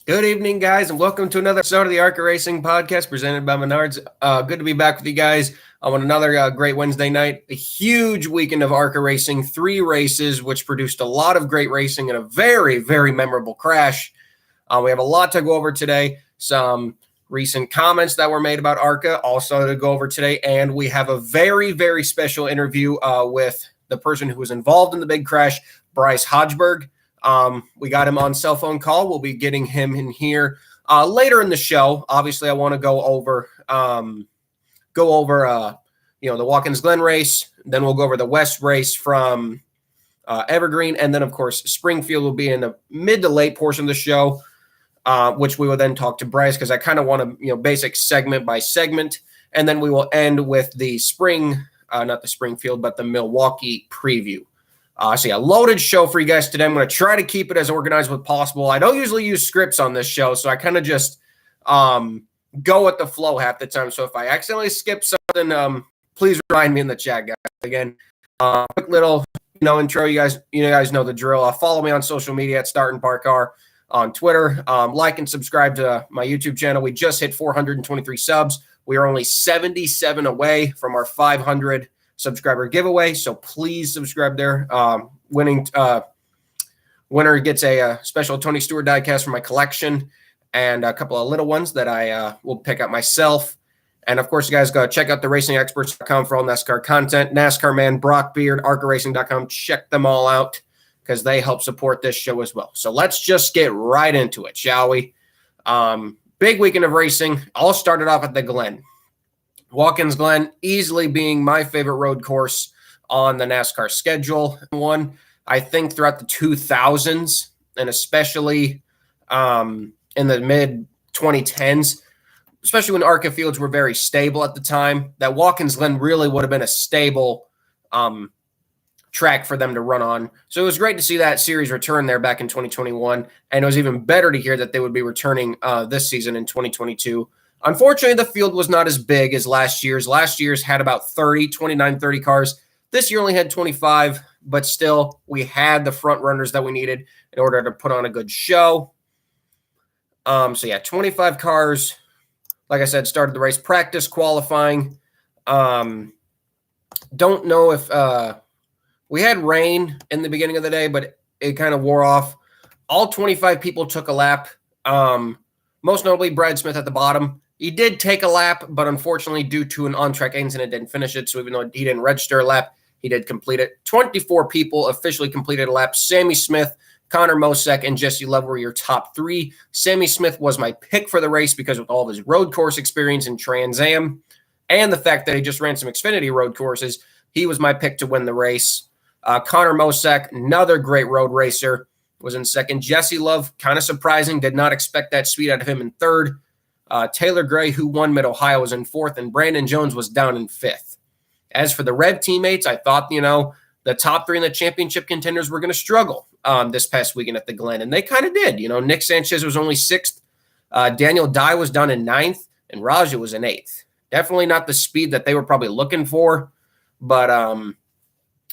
Good evening, guys, and welcome to another episode of the ARCA Racing podcast presented by Menards. Good to be back with you guys on another great Wednesday night. A huge weekend of ARCA Racing, 3 races, which produced a lot of great racing and a very, very memorable crash. We have a lot to go over today, some recent comments that were made about ARCA also to go over today, and we have a very, very special interview with the person who was involved in the big crash, Bryce Haugeberg. We got him on cell phone call. We'll be getting him in here later in the show. Obviously, I want to go over the Watkins Glen race. Then we'll go over the West race from Evergreen, and then of course Springfield will be in the mid to late portion of the show, which we will then talk to Bryce because I kind of want to basic segment by segment, and then we will end with the not the Springfield, but the Milwaukee preview. So a loaded show for you guys today. I'm going to try to keep it as organized as possible. I don't usually use scripts on this show, so I kind of just go with the flow half the time. So if I accidentally skip something, please remind me in the chat, guys. Again, quick little intro. You guys know the drill. Follow me on social media at Start and Park Car on Twitter. Like and subscribe to my YouTube channel. We just hit 423 subs. We are only 77 away from our 500 subscriber giveaway, so please subscribe there. Winner gets a special Tony Stewart diecast from my collection and a couple of little ones that I will pick up myself. And of course, you guys go check out the racingexperts.com for all NASCAR content. NASCAR Man, Brock Beard, ARCARacing.com. Check them all out because they help support this show as well. So let's just get right into it, shall we? Big weekend of racing. All started off at the Glen. Watkins Glen easily being my favorite road course on the NASCAR schedule. One, I think throughout the 2000s and especially in the mid-2010s, especially when ARCA fields were very stable at the time, that Watkins Glen really would have been a stable track for them to run on. So it was great to see that series return there back in 2021, and it was even better to hear that they would be returning this season in 2022. Unfortunately, the field was not as big as last year's. Last year's had about 30 cars. This year only had 25, but still, we had the front runners that we needed in order to put on a good show. 25 cars. Like I said, started the race, practice, qualifying. Don't know if we had rain in the beginning of the day, but it kind of wore off. All 25 people took a lap. Most notably, Brad Smith at the bottom. He did take a lap, but unfortunately, due to an on-track incident, didn't finish it. So even though he didn't register a lap, he did complete it. 24 people officially completed a lap. Sammy Smith, Connor Mosek, and Jesse Love were your top 3. Sammy Smith was my pick for the race because with all of his road course experience in Trans Am and the fact that he just ran some Xfinity road courses, he was my pick to win the race. Connor Mosek, another great road racer, was in second. Jesse Love, kind of surprising, did not expect that speed out of him in third. Taylor Gray, who won Mid-Ohio, was in fourth, and Brandon Jones was down in fifth. As for the Rev teammates, I thought, the top 3 in the championship contenders were going to struggle this past weekend at the Glen, and they kind of did. Nick Sanchez was only 6th. Daniel Dye was down in 9th, and Raja was in 8th. Definitely not the speed that they were probably looking for, but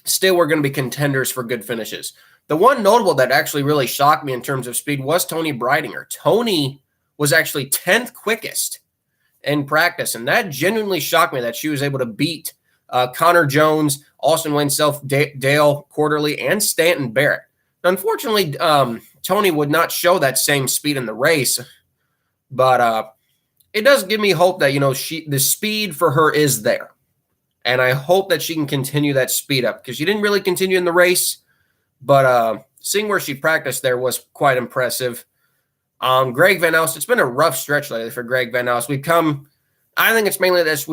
still we're going to be contenders for good finishes. The one notable that actually really shocked me in terms of speed was Tony Breidinger. Tony was actually 10th quickest in practice, and that genuinely shocked me that she was able to beat Connor Jones, Austin Wayne Self, Dale Quarterly, and Stanton Barrett. Unfortunately, Tony would not show that same speed in the race, but it does give me hope that the speed for her is there, and I hope that she can continue that speed up because she didn't really continue in the race, but seeing where she practiced there was quite impressive. Greg Van Alst, it's been a rough stretch lately for Greg Van Alst. I think it's mainly this,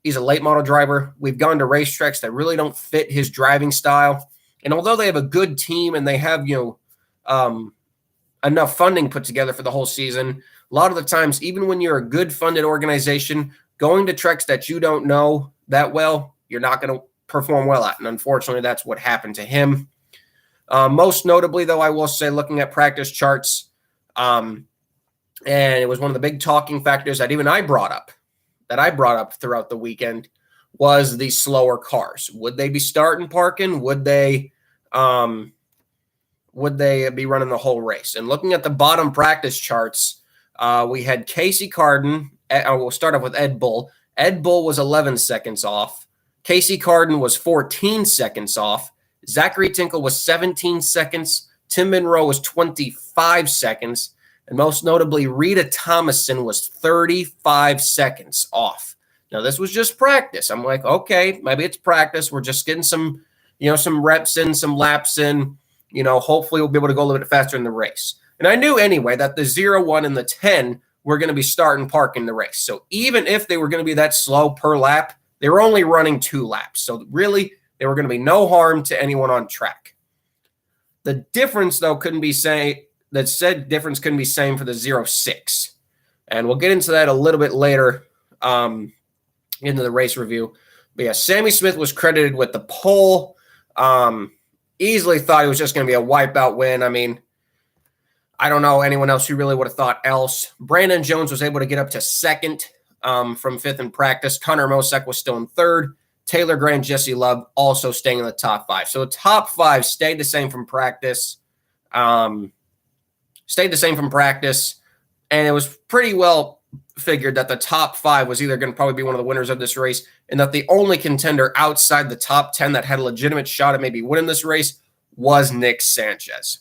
he's a late model driver. We've gone to racetracks that really don't fit his driving style. And although they have a good team and they have, enough funding put together for the whole season, a lot of the times, even when you're a good funded organization, going to tracks that you don't know that well, you're not going to perform well at. And unfortunately, that's what happened to him. Most notably, though, I will say, looking at practice charts, and it was one of the big talking factors that even I brought up throughout the weekend was the slower cars. Would they be starting parking? Would they would they be running the whole race? And looking at the bottom practice charts, we had Casey Carden. We'll start off with Ed Bull. Ed Bull was 11 seconds off. Casey Carden was 14 seconds off. Zachary Tinkle was 17 seconds. Tim Monroe was 25 seconds. And most notably, Rita Thomason was 35 seconds off. Now, this was just practice. I'm like, okay, maybe it's practice. We're just getting some reps in, some laps in. Hopefully we'll be able to go a little bit faster in the race. And I knew anyway that the 0, 1, and the 10 were going to be start and park in the race. So even if they were going to be that slow per lap, they were only running 2 laps. So really, there were going to be no harm to anyone on track. The difference, though, couldn't be same for the 0, 6. And we'll get into that a little bit later into the race review. But yeah, Sammy Smith was credited with the pole. Easily thought it was just going to be a wipeout win. I mean, I don't know anyone else who really would have thought else. Brandon Jones was able to get up to second from 5th in practice. Connor Mosek was still in 3rd. Taylor Gray and Jesse Love also staying in the top 5. So the top 5 stayed the same from practice. And it was pretty well figured that the top 5 was either going to probably be one of the winners of this race, and that the only contender outside the top 10 that had a legitimate shot at maybe winning this race was Nick Sanchez.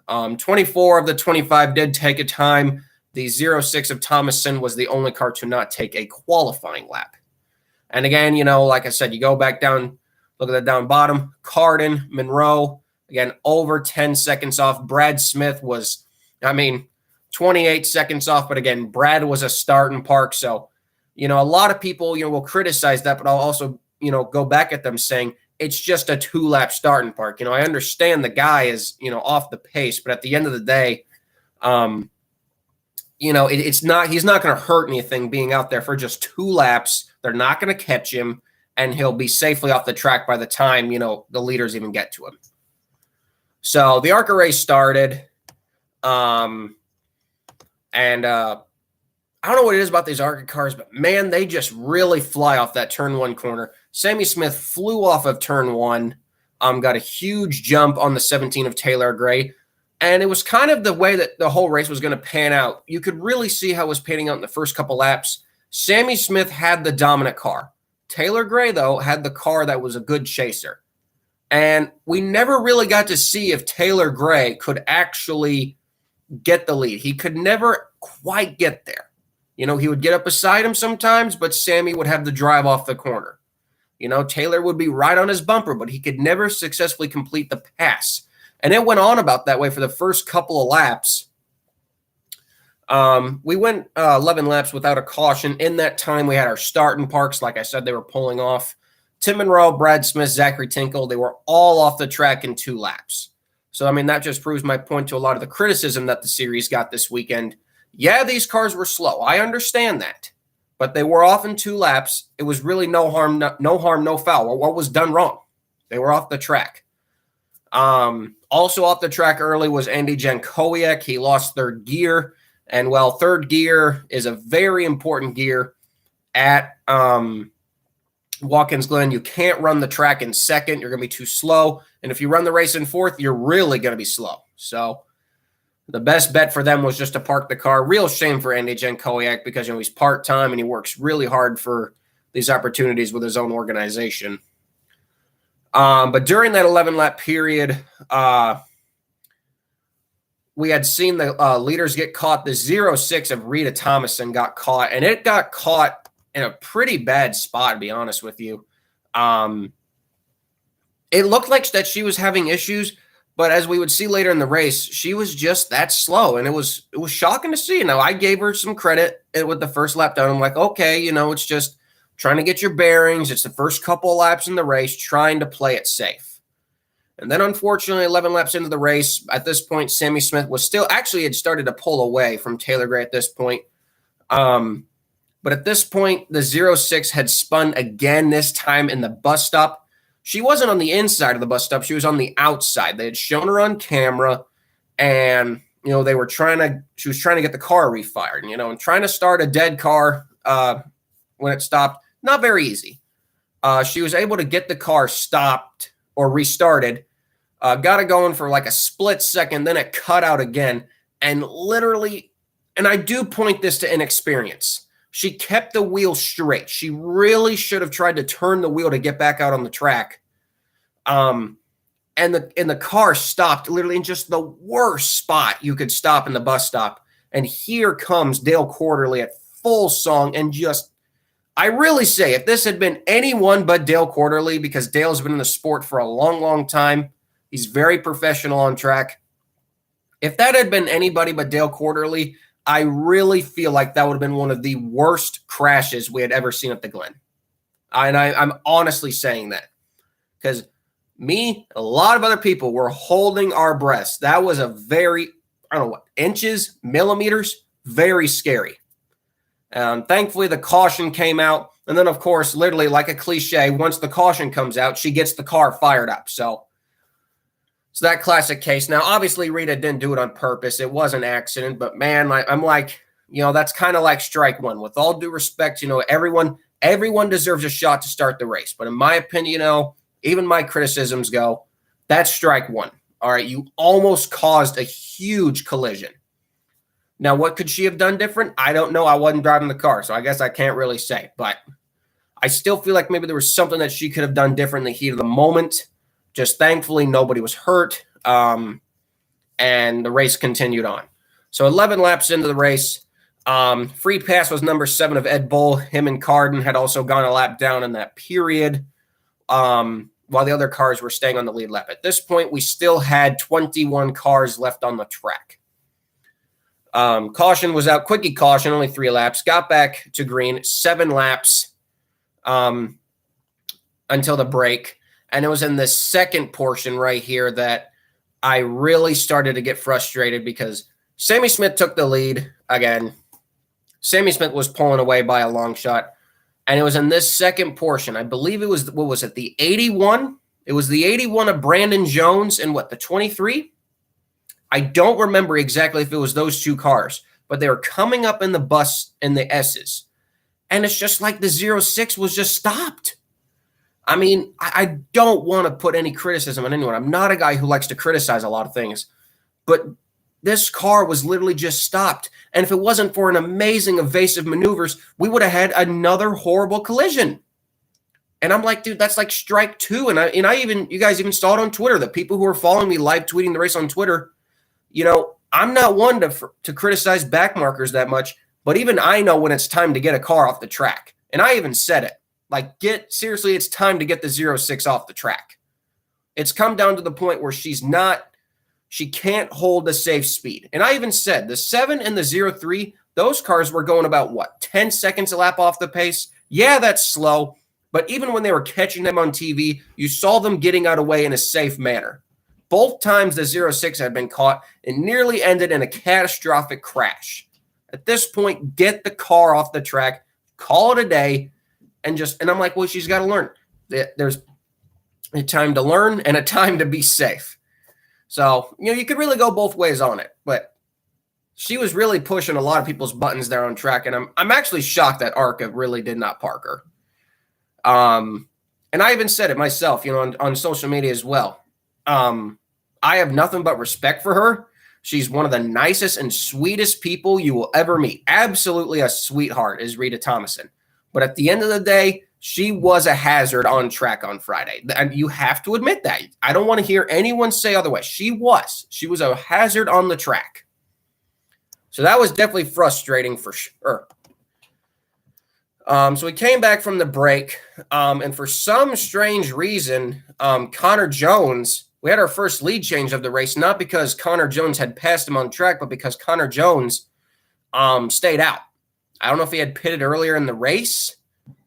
24 of the 25 did take a time. The 0-6 of Thomason was the only car to not take a qualifying lap. And again, like I said, you go back down, look at that down bottom. Carden, Monroe, again, over 10 seconds off. Brad Smith was, 28 seconds off. But again, Brad was a start and park. So, a lot of people, will criticize that, but I'll also, go back at them saying it's just a 2-lap start and park. I understand the guy is, off the pace, but at the end of the day, he's not going to hurt anything being out there for just 2 laps. They're not going to catch him, and he'll be safely off the track by the time, the leaders even get to him. So the ARCA race started. And I don't know what it is about these ARCA cars, but man, they just really fly off that turn 1 corner. Sammy Smith flew off of turn 1, got a huge jump on the 17 of Taylor Gray. And it was kind of the way that the whole race was going to pan out. You could really see how it was panning out in the first couple laps. Sammy Smith had the dominant car. Taylor Gray, though, had the car that was a good chaser. And we never really got to see if Taylor Gray could actually get the lead. He could never quite get there. He would get up beside him sometimes, but Sammy would have the drive off the corner. Taylor would be right on his bumper, but he could never successfully complete the pass. And it went on about that way for the first couple of laps. We went 11 laps without a caution. In that time, we had our start and parks. Like I said, they were pulling off. Tim Monroe, Brad Smith, Zachary Tinkle, they were all off the track in 2 laps. So, that just proves my point to a lot of the criticism that the series got this weekend. Yeah, these cars were slow. I understand that. But they were off in 2 laps. It was really no harm, no foul. What was done wrong? They were off the track. Also off the track early was Andy Jankowiak. He lost 3rd gear. And, 3rd gear is a very important gear at Watkins Glen. You can't run the track in 2nd. You're going to be too slow. And if you run the race in 4th, you're really going to be slow. So the best bet for them was just to park the car. Real shame for Andy Jankowiak because, he's part-time and he works really hard for these opportunities with his own organization. But during that 11-lap period, we had seen the leaders get caught. The 0-6 of Rita Thomason got caught, and it got caught in a pretty bad spot, to be honest with you. It looked like that she was having issues, but as we would see later in the race, she was just that slow, and it was shocking to see. Now, I gave her some credit with the first lap down. I'm like, okay, it's just trying to get your bearings. It's the first couple of laps in the race, trying to play it safe. And then, unfortunately, 11 laps into the race, at this point, Sammy Smith was still actually had started to pull away from Taylor Gray at this point. But at this point, the 0-6 had spun again, this time in the bus stop. She wasn't on the inside of the bus stop. She was on the outside. They had shown her on camera, and, she was trying to get the car refired, and trying to start a dead car when it stopped, not very easy. She was able to get the car stopped or restarted got it going for like a split second, then it cut out again. And literally, and I do point this to inexperience. She kept the wheel straight. She really should have tried to turn the wheel to get back out on the track. And the car stopped literally in just the worst spot you could stop in the bus stop. And here comes Dale Quarterly at full song and just, I really say, if this had been anyone but Dale Quarterly, because Dale's been in the sport for a long, long time, he's very professional on track. If that had been anybody but Dale Quarterly, I really feel like that would have been one of the worst crashes we had ever seen at the Glen. I'm honestly saying that because me, a lot of other people were holding our breaths. That was a very, I don't know what, inches, millimeters, very scary. Thankfully, the caution came out. And then, of course, literally like a cliche, once the caution comes out, she gets the car fired up. So that classic case. Now, obviously, Rita didn't do it on purpose. It was an accident. But, man, I'm like, that's kind of like strike one. With all due respect, everyone deserves a shot to start the race. But in my opinion, even my criticisms go, that's strike one. All right, you almost caused a huge collision. Now, what could she have done different? I don't know. I wasn't driving the car, so I guess I can't really say. But I still feel like maybe there was something that she could have done different in the heat of the moment. Just thankfully, nobody was hurt, and the race continued on. So 11 laps into the race, free pass was number 7 of Ed Bull. Him and Carden had also gone a lap down in that period, while the other cars were staying on the lead lap. At this point, we still had 21 cars left on the track. Caution was out. Quickie caution, only 3 laps. Got back to green, 7 laps until the break. And it was in the second portion right here that I really started to get frustrated because Sammy Smith took the lead again. Sammy Smith was pulling away by a long shot. And it was in this second portion. I believe it was, what was it, the 81? It was the 81 of Brandon Jones and the 23? I don't remember exactly if it was those 2 cars, but they were coming up in the bus in the S's. And it's just like the 06 was just stopped. I mean, I don't want to put any criticism on anyone. I'm not a guy who likes to criticize a lot of things, but this car was literally just stopped. And if it wasn't for an amazing evasive maneuvers, we would have had another horrible collision. And I'm like, dude, that's like strike 2. And you guys even saw it on Twitter. The people who are following me live tweeting the race on Twitter, I'm not one to criticize back markers that much, but even I know when it's time to get a car off the track. And I even said it. Like, seriously, it's time to get the 06 off the track. It's come down to the point where she can't hold a safe speed. And I even said the 7 and the 03, those cars were going about 10 seconds a lap off the pace? Yeah, that's slow. But even when they were catching them on TV, you saw them getting out of the way in a safe manner. Both times the 06 had been caught and nearly ended in a catastrophic crash. At this point, get the car off the track, call it a day, and I'm like, well, she's got to learn. There's a time to learn and a time to be safe. So, you could really go both ways on it, but she was really pushing a lot of people's buttons there on track, and I'm actually shocked that ARCA really did not park her. And I even said it myself, on social media as well. I have nothing but respect for her. She's one of the nicest and sweetest people you will ever meet. Absolutely a sweetheart is Rita Thomason. But at the end of the day, she was a hazard on track on Friday. And you have to admit that. I don't want to hear anyone say otherwise. She was a hazard on the track. So that was definitely frustrating for sure. So we came back from the break, and for some strange reason, Connor Jones, we had our first lead change of the race, not because Connor Jones had passed him on track, but because Connor Jones stayed out. I don't know if he had pitted earlier in the race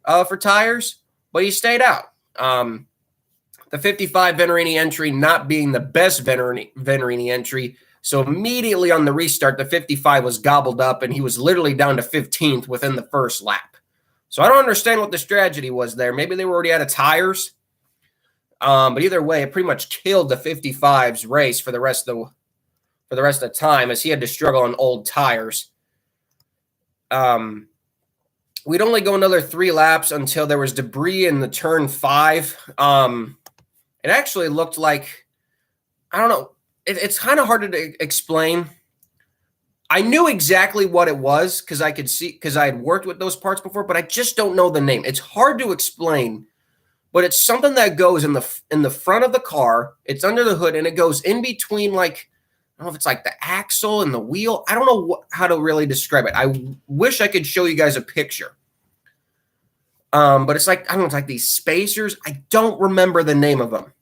for tires, but he stayed out. The 55 Venerini entry not being the best Venerini entry, so immediately on the restart, the 55 was gobbled up, and he was literally down to 15th within the first lap. So I don't understand what the strategy was there. Maybe they were already out of tires. But either way, it pretty much killed the 55's race for the rest of the time, as he had to struggle on old tires. We'd only go another 3 laps until there was debris in the turn 5. It actually looked like I don't know. It's kind of hard to explain. I knew exactly what it was because I could see, because I had worked with those parts before, but I just don't know the name. It's hard to explain, but it's something that goes in the front of the car. It's under the hood, and it goes in between, like, I don't know if it's like the axle and the wheel. I don't know how to really describe it. I wish I could show you guys a picture. But it's like, I don't know, it's like these spacers. I don't remember the name of them.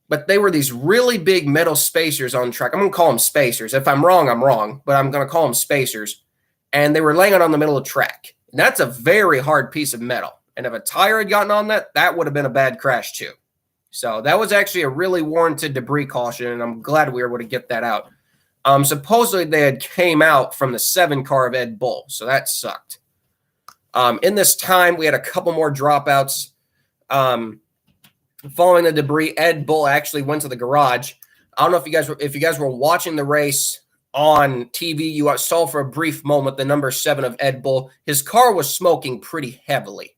But they were these really big metal spacers on track. I'm going to call them spacers. If I'm wrong, I'm wrong. But I'm going to call them spacers. And they were laying out on the middle of the track. And that's a very hard piece of metal. And if a tire had gotten on that, that would have been a bad crash too. So that was actually a really warranted debris caution. And I'm glad we were able to get that out. Supposedly they had came out from the 7 car of Ed Bull. So that sucked. In this time, we had a couple more dropouts. Following the debris, Ed Bull actually went to the garage. I don't know if you guys were watching the race on TV. You saw for a brief moment the number 7 of Ed Bull. His car was smoking pretty heavily.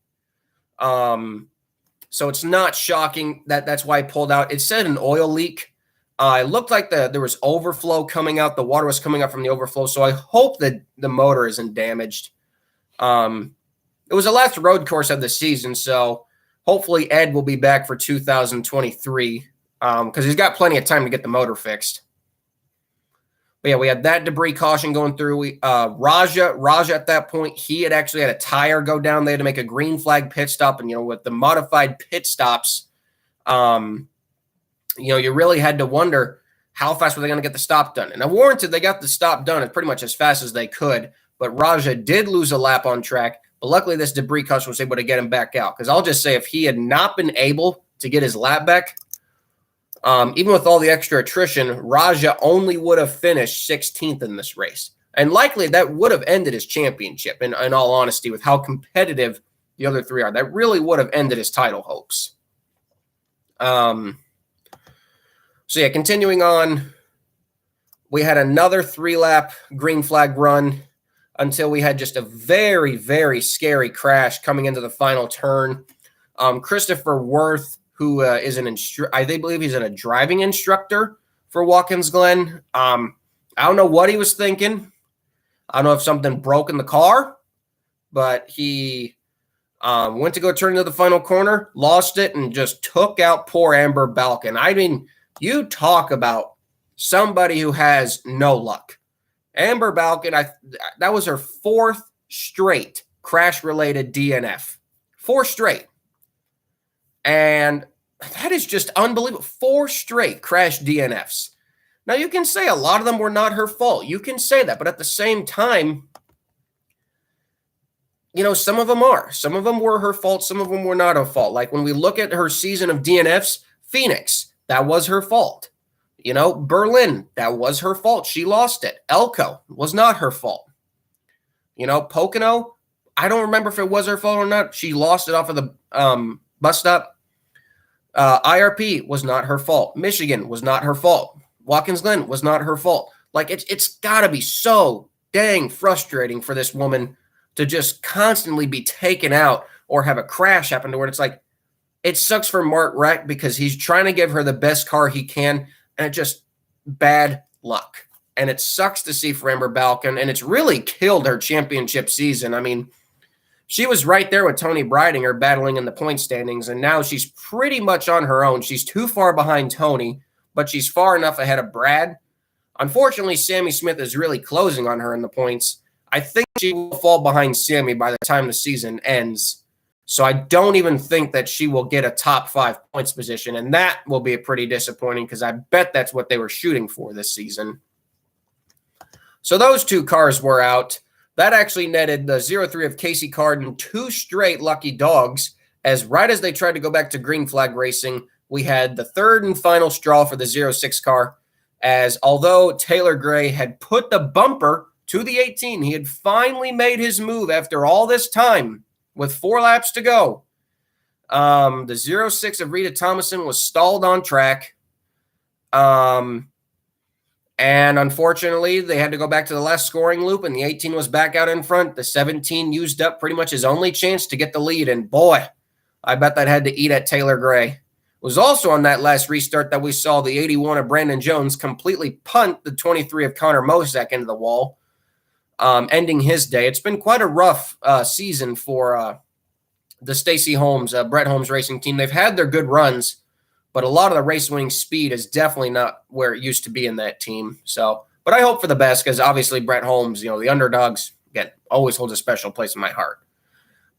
So it's not shocking that's why he pulled out. It said an oil leak. It looked like there was overflow coming out. The water was coming out from the overflow. So I hope that the motor isn't damaged. It was the last road course of the season, so hopefully Ed will be back for 2023 because he's got plenty of time to get the motor fixed. But yeah, we had that debris caution going through. Raja at that point, he had actually had a tire go down. They had to make a green flag pit stop, and with the modified pit stops, you really had to wonder how fast were they going to get the stop done. And I warranted they got the stop done pretty much as fast as they could. But Raja did lose a lap on track. But luckily, this debris caution was able to get him back out. Because I'll just say, if he had not been able to get his lap back, even with all the extra attrition, Raja only would have finished 16th in this race. And likely that would have ended his championship, in all honesty, with how competitive the other 3 are. That really would have ended his title hopes. So yeah, continuing on, we had another 3-lap green flag run until we had just a very, very scary crash coming into the final turn. Christopher Worth, who is I believe he's a driving instructor for Watkins Glen. I don't know what he was thinking. I don't know if something broke in the car, but he went to go turn into the final corner, lost it, and just took out poor Amber Balkan. I mean, you talk about somebody who has no luck. Amber Balkan, that was her 4th straight crash-related DNF. 4 straight. And that is just unbelievable. 4 straight crash DNFs. Now, you can say a lot of them were not her fault. You can say that. But at the same time, some of them are. Some of them were her fault. Some of them were not her fault. Like when we look at her season of DNFs, Phoenix, that was her fault. Berlin, that was her fault. She lost it. Elko was not her fault. Pocono, I don't remember if it was her fault or not. She lost it off of the bus stop. IRP was not her fault. Michigan was not her fault. Watkins Glen was not her fault. Like, it's got to be so dang frustrating for this woman to just constantly be taken out or have a crash happen to her. It's like, it sucks for Mark Reck because he's trying to give her the best car he can. And it's just bad luck. And it sucks to see for Amber Balkan. And it's really killed her championship season. I mean, she was right there with Tony Breidinger battling in the point standings. And now she's pretty much on her own. She's too far behind Tony, but she's far enough ahead of Brad. Unfortunately, Sammy Smith is really closing on her in the points. I think she will fall behind Sammy by the time the season ends. So I don't even think that she will get a top 5 points position. And that will be pretty disappointing because I bet that's what they were shooting for this season. So those 2 cars were out. That actually netted the 0-3 of Casey Carden 2 straight lucky dogs, as right as they tried to go back to green flag racing, we had the 3rd and final straw for the 0-6 car, as although Taylor Gray had put the bumper to the 18, he had finally made his move after all this time. With 4 laps to go, the 0-6 of Rita Thomason was stalled on track. And unfortunately, they had to go back to the last scoring loop, and the 18 was back out in front. The 17 used up pretty much his only chance to get the lead. And boy, I bet that had to eat at Taylor Gray. was also on that last restart that we saw the 81 of Brandon Jones completely punt the 23 of Connor Mosack into the wall, ending his day. It's been quite a rough season for the Stacey Holmes, Brett Holmes Racing team. They've had their good runs, but a lot of the race-winning speed is definitely not where it used to be in that team. So, but I hope for the best because obviously Brett Holmes, the underdogs, again, always holds a special place in my heart.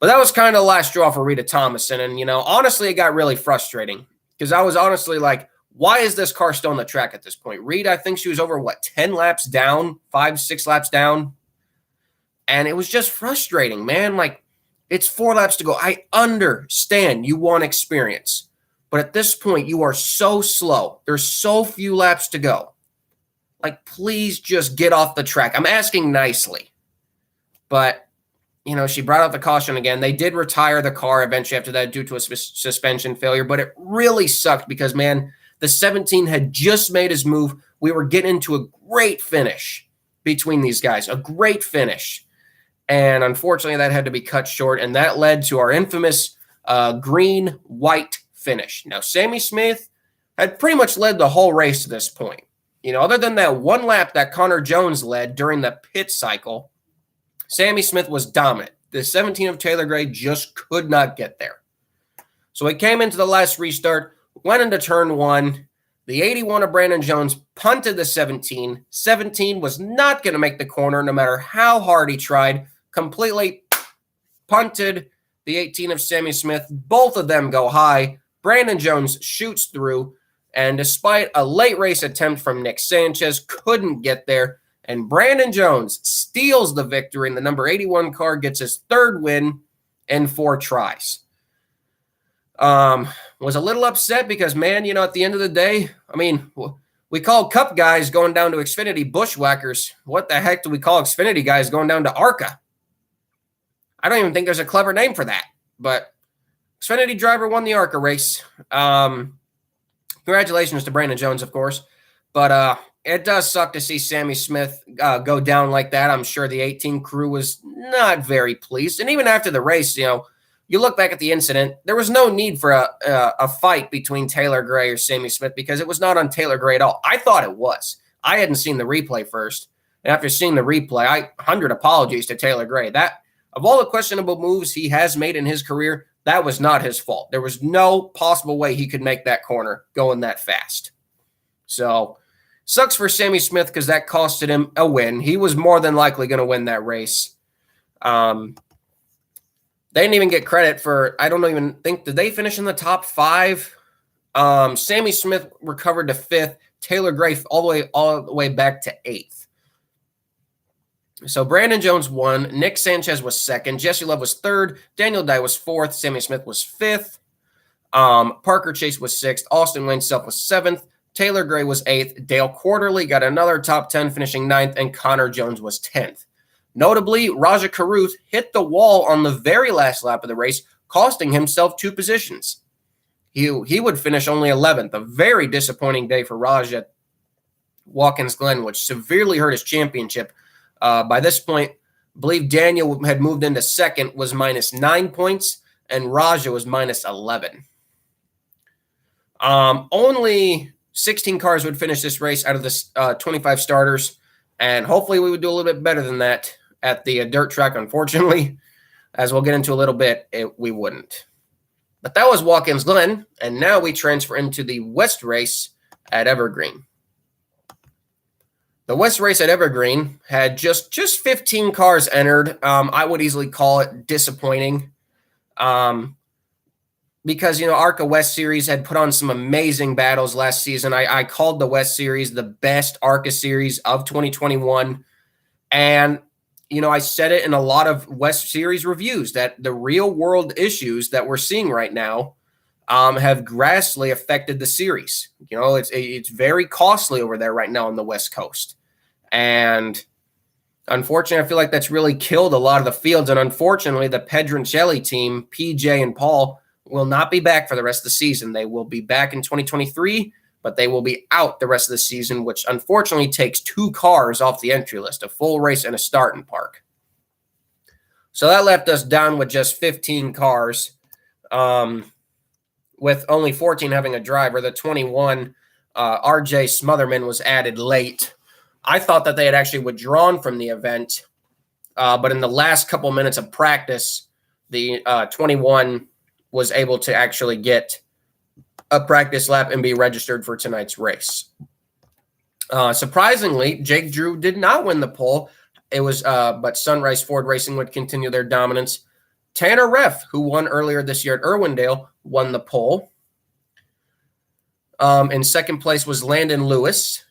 But that was kind of the last straw for Rita Thomason. And, honestly, it got really frustrating because I was honestly like, why is this car still on the track at this point? Rita, I think she was over, 10 laps down, 5-6 laps down. And it was just frustrating, man. Like, it's 4 laps to go. I understand you want experience. But at this point, you are so slow. There's so few laps to go. Like, please just get off the track. I'm asking nicely. But she brought out the caution again. They did retire the car eventually after that due to a suspension failure, but it really sucked because, man, the 17 had just made his move. We were getting into a great finish between these guys, a great finish. And unfortunately, that had to be cut short, and that led to our infamous green-white finish. Now, Sammy Smith had pretty much led the whole race to this point. Other than that one lap that Connor Jones led during the pit cycle, Sammy Smith was dominant. The 17 of Taylor Gray just could not get there. So he came into the last restart, went into turn 1. The 81 of Brandon Jones punted the 17. 17 was not going to make the corner no matter how hard he tried. Completely punted the 18 of Sammy Smith. Both of them go high. Brandon Jones shoots through. And despite a late race attempt from Nick Sanchez, couldn't get there. And Brandon Jones steals the victory, and the number 81 car gets his 3rd win in 4 tries. Was a little upset because, man, at the end of the day, we call Cup guys going down to Xfinity bushwhackers. What the heck do we call Xfinity guys going down to ARCA? I don't even think there's a clever name for that. But Xfinity driver won the ARCA race. Congratulations to Brandon Jones, of course. But it does suck to see Sammy Smith go down like that. I'm sure the 18 crew was not very pleased. And even after the race, you look back at the incident, there was no need for a fight between Taylor Gray or Sammy Smith because it was not on Taylor Gray at all. I thought it was. I hadn't seen the replay first. And after seeing the replay, 100 apologies to Taylor Gray. That, of all the questionable moves he has made in his career, that was not his fault. There was no possible way he could make that corner going that fast. So, sucks for Sammy Smith because that costed him a win. He was more than likely going to win that race. They didn't even get credit for, I don't even think, did they finish in the top 5? Sammy Smith recovered to 5th. Taylor Gray all the way back to 8th. So Brandon Jones won. Nick Sanchez was 2nd. Jesse Love was 3rd. Daniel Dye was 4th. Sammy Smith was 5th. Parker Chase was 6th. Austin Lane Self was 7th. Taylor Gray was 8th. Dale Quarterly got another top 10, finishing 9th. And Connor Jones was 10th. Notably, Raja Caruth hit the wall on the very last lap of the race, costing himself 2 positions. He would finish only 11th. A very disappointing day for Raj at Watkins Glen, which severely hurt his championship. By this point, I believe Daniel had moved into 2nd, was minus 9 points, and Raja was minus 11. Only 16 cars would finish this race out of the 25 starters, and hopefully we would do a little bit better than that at the dirt track. Unfortunately, as we'll get into a little bit, we wouldn't. But that was Watkins Glen, and now we transfer into the West race at Evergreen. The West race at Evergreen had just 15 cars entered. I would easily call it disappointing because, ARCA West Series had put on some amazing battles last season. I called the West Series the best ARCA Series of 2021. And, I said it in a lot of West Series reviews that the real world issues that we're seeing right now have vastly affected the series. It's very costly over there right now on the West Coast. And unfortunately, I feel like that's really killed a lot of the fields. And unfortunately, the Pedroncelli team, PJ and Paul, will not be back for the rest of the season. They will be back in 2023, but they will be out the rest of the season, which unfortunately takes 2 cars off the entry list, a full race and a starting park. So that left us down with just 15 cars. with only 14 having a driver. The 21, RJ Smotherman, was added late. I thought that they had actually withdrawn from the event, but in the last couple minutes of practice, the 21 was able to actually get a practice lap and be registered for tonight's race. Surprisingly, Jake Drew did not win the pole. It was, but Sunrise Ford Racing would continue their dominance. Tanner Reff, who won earlier this year at Irwindale, won the pole. In second place was Landon Lewis.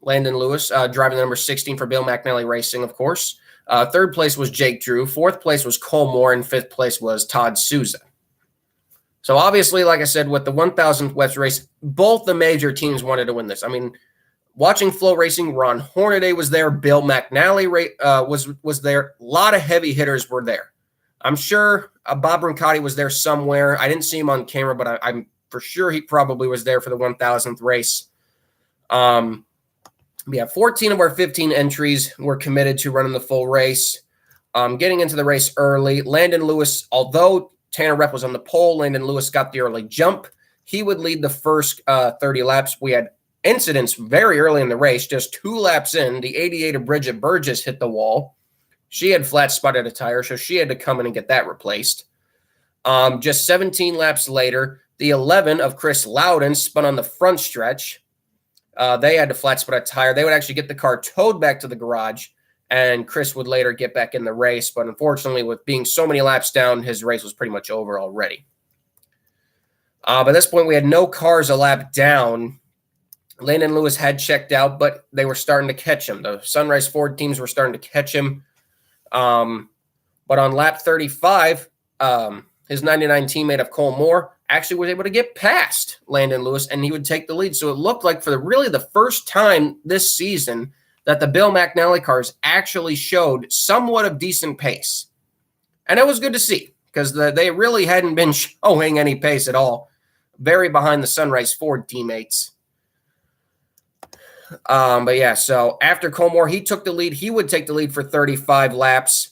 Landon Lewis, driving the number 16 for Bill McNally Racing, of course. Third place was Jake Drew. Fourth place was Cole Moore, and fifth place was Todd Souza. So obviously, like I said, with the 1,000th West race, both the major teams wanted to win this. I mean, watching Flow Racing, Ron Hornaday was there. Bill McNally was there. A lot of heavy hitters were there. I'm sure Bob Brancotti was there somewhere. I didn't see him on camera, but I'm for sure he probably was there for the 1,000th race. We have 14 of our 15 entries were committed to running the full race. Getting into the race early, Landon Lewis, although Tanner Reff was on the pole, Landon Lewis got the early jump. He would lead the first 30 laps. We had incidents very early in the race. Just 2 laps in, the 88 of Bridget Burgess hit the wall. She had flat spotted a tire, so she had to come in and get that replaced. Just 17 laps later, the 11 of Chris Loudon spun on the front stretch. They had to flat spot a tire. They would actually get the car towed back to the garage, and Chris would later get back in the race. But unfortunately, with being so many laps down, his race was pretty much over already. By this point, we had no cars a lap down. Landon Lewis had checked out, but they were starting to catch him. The Sunrise Ford teams were starting to catch him. But on lap 35, his 99 teammate of Cole Moore actually was able to get past Landon Lewis, and he would take the lead. So it looked like for the first time this season that the Bill McNally cars actually showed somewhat of decent pace. And it was good to see because they really hadn't been showing any pace at all. Very behind the Sunrise Ford teammates. But yeah, so after Cole Moore, he took the lead. He would take the lead for 35 laps.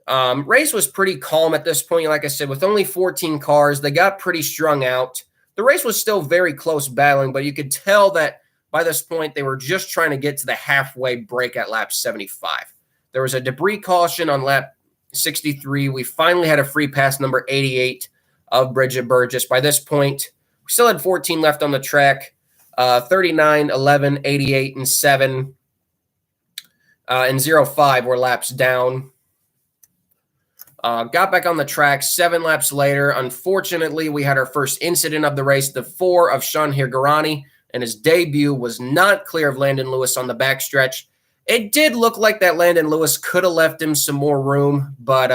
Race was pretty calm at this point. Like I said, with only 14 cars, they got pretty strung out. The race was still very close battling, but you could tell that by this point, they were just trying to get to the halfway break at lap 75. There was a debris caution on lap 63. We finally had a free pass, number 88 of Bridget Burgess. By this point, we still had 14 left on the track. 39, 11, 88, and 7, and 05 were laps down. Got back on the track 7 laps later. Unfortunately, we had our first incident of the race, the 4 of Sean Higuerani, and his debut was not clear of Landon Lewis on the backstretch. It did look like that Landon Lewis could have left him some more room, but,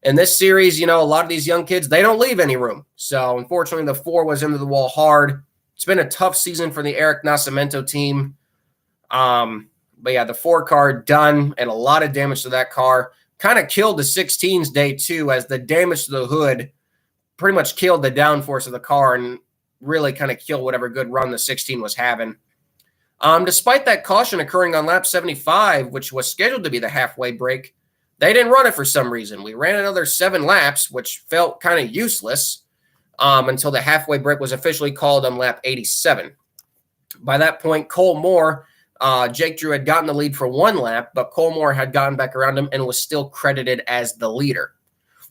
in this series, a lot of these young kids, they don't leave any room. So, unfortunately, the 4 was into the wall hard. It's been a tough season for the Eric Nascimento team. But yeah, the 4 car done and a lot of damage to that car. Kind of killed the 16's day too, as the damage to the hood pretty much killed the downforce of the car and really kind of killed whatever good run the 16 was having. Despite that caution occurring on lap 75, which was scheduled to be the halfway break, they didn't run it for some reason. We ran another 7 laps, which felt kind of useless. Until the halfway break was officially called on lap 87. By that point, Cole Moore, Jake Drew had gotten the lead for 1 lap, but Cole Moore had gotten back around him and was still credited as the leader.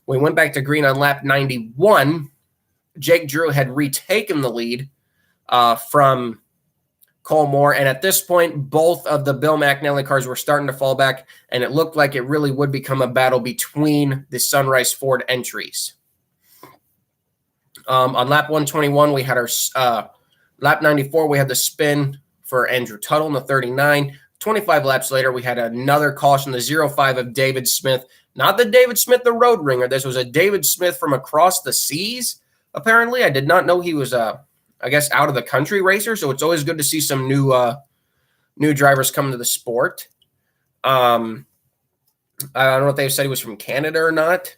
We went back to green on lap 91. Jake Drew had retaken the lead from Cole Moore, and at this point, both of the Bill McNally cars were starting to fall back, and it looked like it really would become a battle between the Sunrise Ford entries. On lap 121, we had our lap 94, we had the spin for Andrew Tuttle in the 39. 25 laps later, we had another caution, the 05 of David Smith. Not the David Smith, the road ringer. This was a David Smith from across the seas, apparently. I did not know he was, out of the country racer, so it's always good to see some new drivers come to the sport. I don't know if they said he was from Canada or not.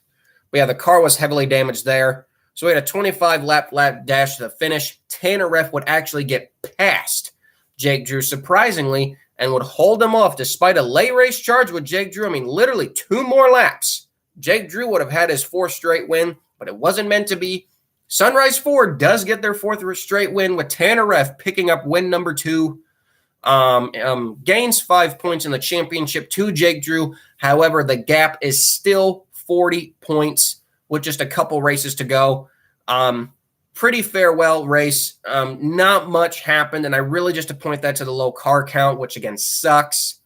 But yeah, the car was heavily damaged there. So we had a 25-lap dash to the finish. Tanner Reff would actually get past Jake Drew, surprisingly, and would hold him off despite a late race charge with Jake Drew. I mean, literally 2 more laps. Jake Drew would have had his 4th straight win, but it wasn't meant to be. Sunrise Ford does get their fourth straight win with Tanner Ref picking up win number 2. Gains 5 points in the championship to Jake Drew. However, the gap is still 40 points with just a couple races to go. Pretty farewell race. Not much happened, and I really just to point that to the low car count, which again sucks.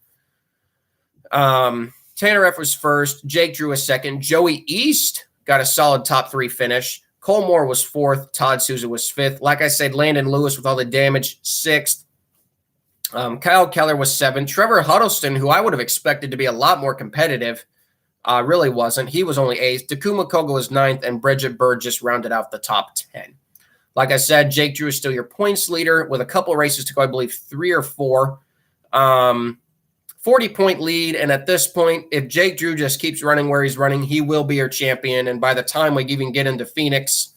Tanner F was first. Jake Drew was second. Joey East got a solid top 3 finish. Cole Moore was 4th. Todd Souza was 5th. Like I said, Landon Lewis with all the damage, 6th. Kyle Keller was 7th. Trevor Huddleston, who I would have expected to be a lot more competitive, really wasn't. He was only 8th. Takuma Koga was 9th, and Bridget Burgess rounded out the top 10. Like I said, Jake Drew is still your points leader with a couple races to go, I believe 3 or 4. 40-point lead, and at this point, if Jake Drew just keeps running where he's running, he will be your champion, and by the time we even get into Phoenix,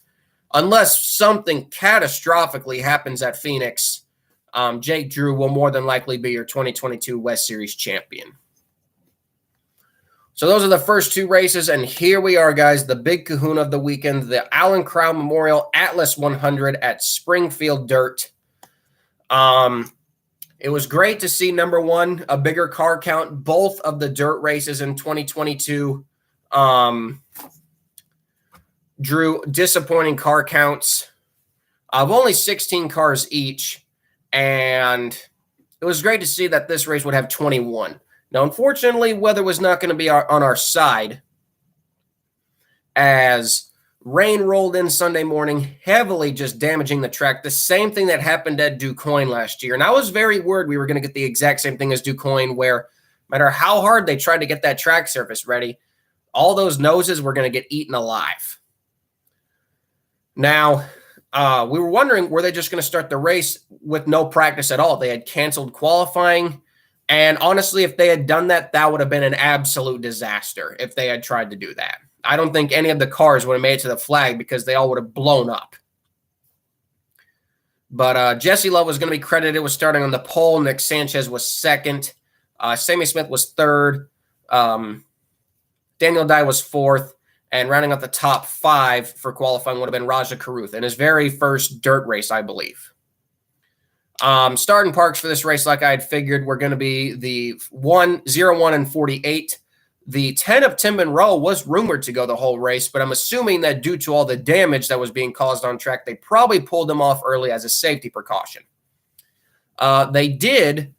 unless something catastrophically happens at Phoenix, Jake Drew will more than likely be your 2022 West Series champion. So those are the first 2 races, and here we are, guys, the big kahuna of the weekend, the Allen Crown Memorial Atlas 100 at Springfield Dirt. It was great to see, number 1, a bigger car count, both of the dirt races in 2022. Drew disappointing car counts of only 16 cars each, and it was great to see that this race would have 21. Now, unfortunately, weather was not going to be on our side as rain rolled in Sunday morning, heavily just damaging the track. The same thing that happened at DuQuoin last year. And I was very worried we were going to get the exact same thing as DuQuoin, where no matter how hard they tried to get that track surface ready, all those noses were going to get eaten alive. Now, we were wondering, were they just going to start the race with no practice at all? They had canceled qualifying. And honestly, if they had done that, that would have been an absolute disaster if they had tried to do that. I don't think any of the cars would have made it to the flag because they all would have blown up. But Jesse Love was going to be credited with starting on the pole. Nick Sanchez was 2nd. Sammy Smith was 3rd. Daniel Dye was 4th. And rounding out the top 5 for qualifying would have been Raja Karuth in his very first dirt race, I believe. Starting parks for this race, like I had figured, were going to be the 1, 0, 1, and 48. The 10 of Tim Monroe was rumored to go the whole race, but I'm assuming that due to all the damage that was being caused on track, they probably pulled him off early as a safety precaution. They did